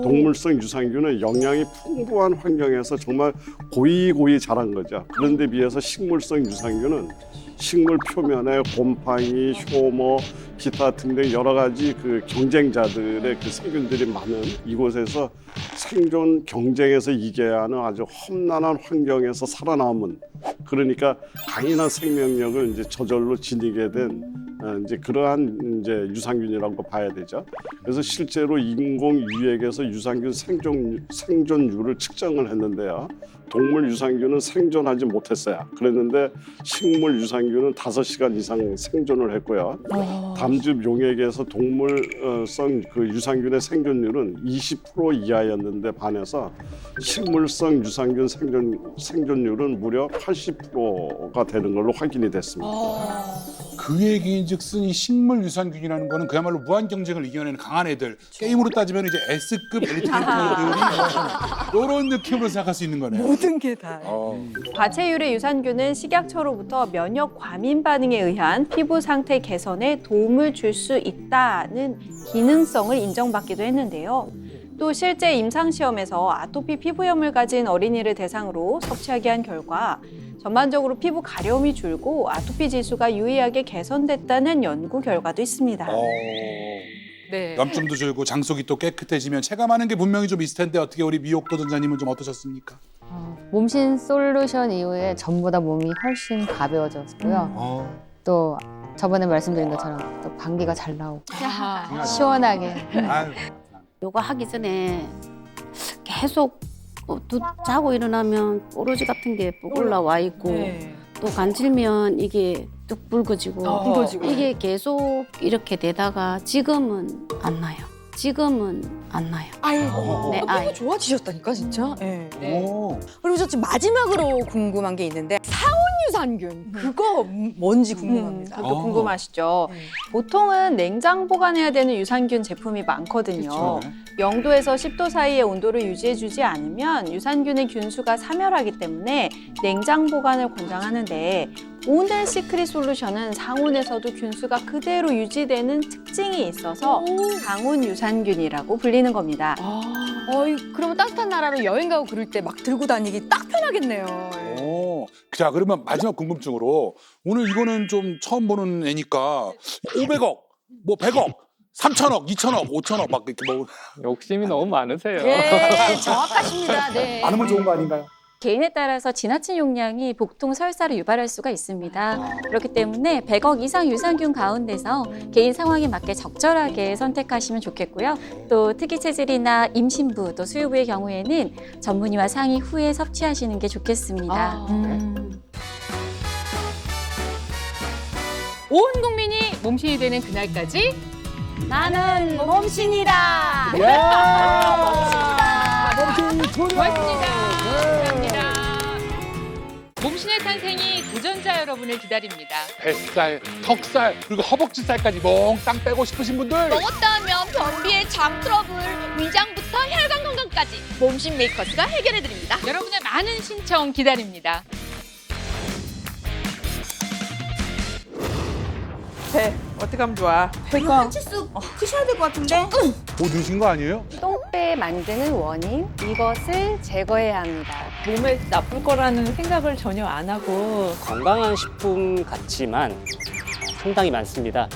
동물성 유산균은 영양이 풍부한 환경에서 정말 고이고이 자란 거죠. 그런데 비해서 식물성 유산균은 식물 표면에 곰팡이, 효모, 기타 등등 여러 가지 그 경쟁자들의 그 세균들이 많은 이곳에서 생존 경쟁에서 이겨야 하는 아주 험난한 환경에서 살아남은, 그러니까 강인한 생명력을 이제 저절로 지니게 된 이제 그러한 이제 유산균이라고 봐야 되죠. 그래서 실제로 인공 유액에서 유산균 생존율을 측정을 했는데요. 동물 유산균은 생존하지 못했어요. 그랬는데 식물 유산균은 5시간 이상 생존을 했고요. 담즙 용액에서 동물성 그 유산균의 생존율은 20% 이하였는데 반해서 식물성 유산균 생존율은 무려 80%가 되는 걸로 확인이 됐습니다. 그 얘기인즉슨 이 식물 유산균이라는 거는 그야말로 무한 경쟁을 이겨내는 강한 애들. 게임으로 따지면 이제 S급 엘리트 캐릭터들이 이런 느낌으로 생각할 수 있는 거네요. 모든 게 다. 과체유래 유산균은 식약처로부터 면역 과민 반응에 의한 피부 상태 개선에 도움을 줄 수 있다는 기능성을 인정받기도 했는데요. 또 실제 임상시험에서 아토피 피부염을 가진 어린이를 대상으로 섭취하게 한 결과 전반적으로 피부 가려움이 줄고 아토피 지수가 유의하게 개선됐다는 연구 결과도 있습니다. 네. 염증도 줄고 장속이 또 깨끗해지면 체감하는 게 분명히 좀 있을 텐데 어떻게 우리 미옥도 전자님은 좀 어떠셨습니까? 몸신 솔루션 이후에 전보다 몸이 훨씬 가벼워졌고요. 또 저번에 말씀드린 것처럼 또 방귀가 잘 나오고 시원하게. 아유, 요가 하기 전에 계속 자고 일어나면 뽀로지 같은 게 쭉 올라와 있고 또 간질면 이게 뚝 붉어지고 이게 계속 이렇게 되다가 지금은 안 나요. 지금은 안 나요. 네, 피부 좋아지셨다니까 진짜. 네. 오. 그리고 저 지금 마지막으로 궁금한 게 있는데 상온 유산균 그거 뭔지 궁금합니다. 그것도 궁금하시죠? 보통은 냉장 보관해야 되는 유산균 제품이 많거든요. 0도에서 10도 사이의 온도를 유지해주지 않으면 유산균의 균수가 사멸하기 때문에 냉장 보관을 권장하는데 오늘 시크릿 솔루션은 상온에서도 균수가 그대로 유지되는 특징이 있어서 상온 유산균이라고 불리는 겁니다. 그러면 따뜻한 나라로 여행 가고 그럴 때 막 들고 다니기 딱 편하겠네요. 오. 자, 그러면 마지막 궁금증으로 오늘 이거는 좀 처음 보는 애니까 500억, 뭐 100억, 3천억, 2천억, 5천억 막 이렇게 뭐 욕심이 너무 많으세요. 예, 정확하십니다. 네. 많으면 좋은 거 아닌가요? 개인에 따라서 지나친 용량이 복통 설사를 유발할 수가 있습니다. 그렇기 때문에 100억 이상 유산균 가운데서 개인 상황에 맞게 적절하게 선택하시면 좋겠고요. 또 특이 체질이나 임신부 또 수유부의 경우에는 전문의와 상의 후에 섭취하시는 게 좋겠습니다. 온 국민이 몸신이 되는 그날까지 나는 몸신이다. 고맙습니다. 감사합니다. 몸신의 탄생이 도전자 여러분을 기다립니다. 뱃살, 턱살, 그리고 허벅지살까지 몽땅 빼고 싶으신 분들 먹었다 하면 변비에 장 트러블, 위장부터 혈관 건강까지 몸신 메이커스가 해결해드립니다. 여러분의 많은 신청 기다립니다. 배 어떻게 하면 좋아? 배가 치수 크셔야 될 것 같은데? 뭐 드신 거 아니에요? 똥배 만드는 원인, 이것을 제거해야 합니다. 몸에 나쁠 거라는 생각을 전혀 안 하고 건강한 식품 같지만 상당히 많습니다.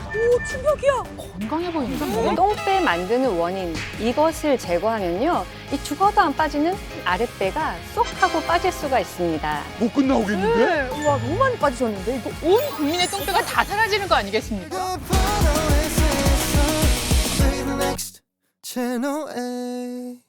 건강해 보이는데? 똥배 만드는 원인, 이것을 제거하면요. 이 죽어도 안 빠지는 아랫배가 쏙 하고 빠질 수가 있습니다. 못 끝나오겠는데? 와 너무 많이 빠지셨는데 이거. 온 국민의 똥배가 다 사라지는 거 아니겠습니까? Channel A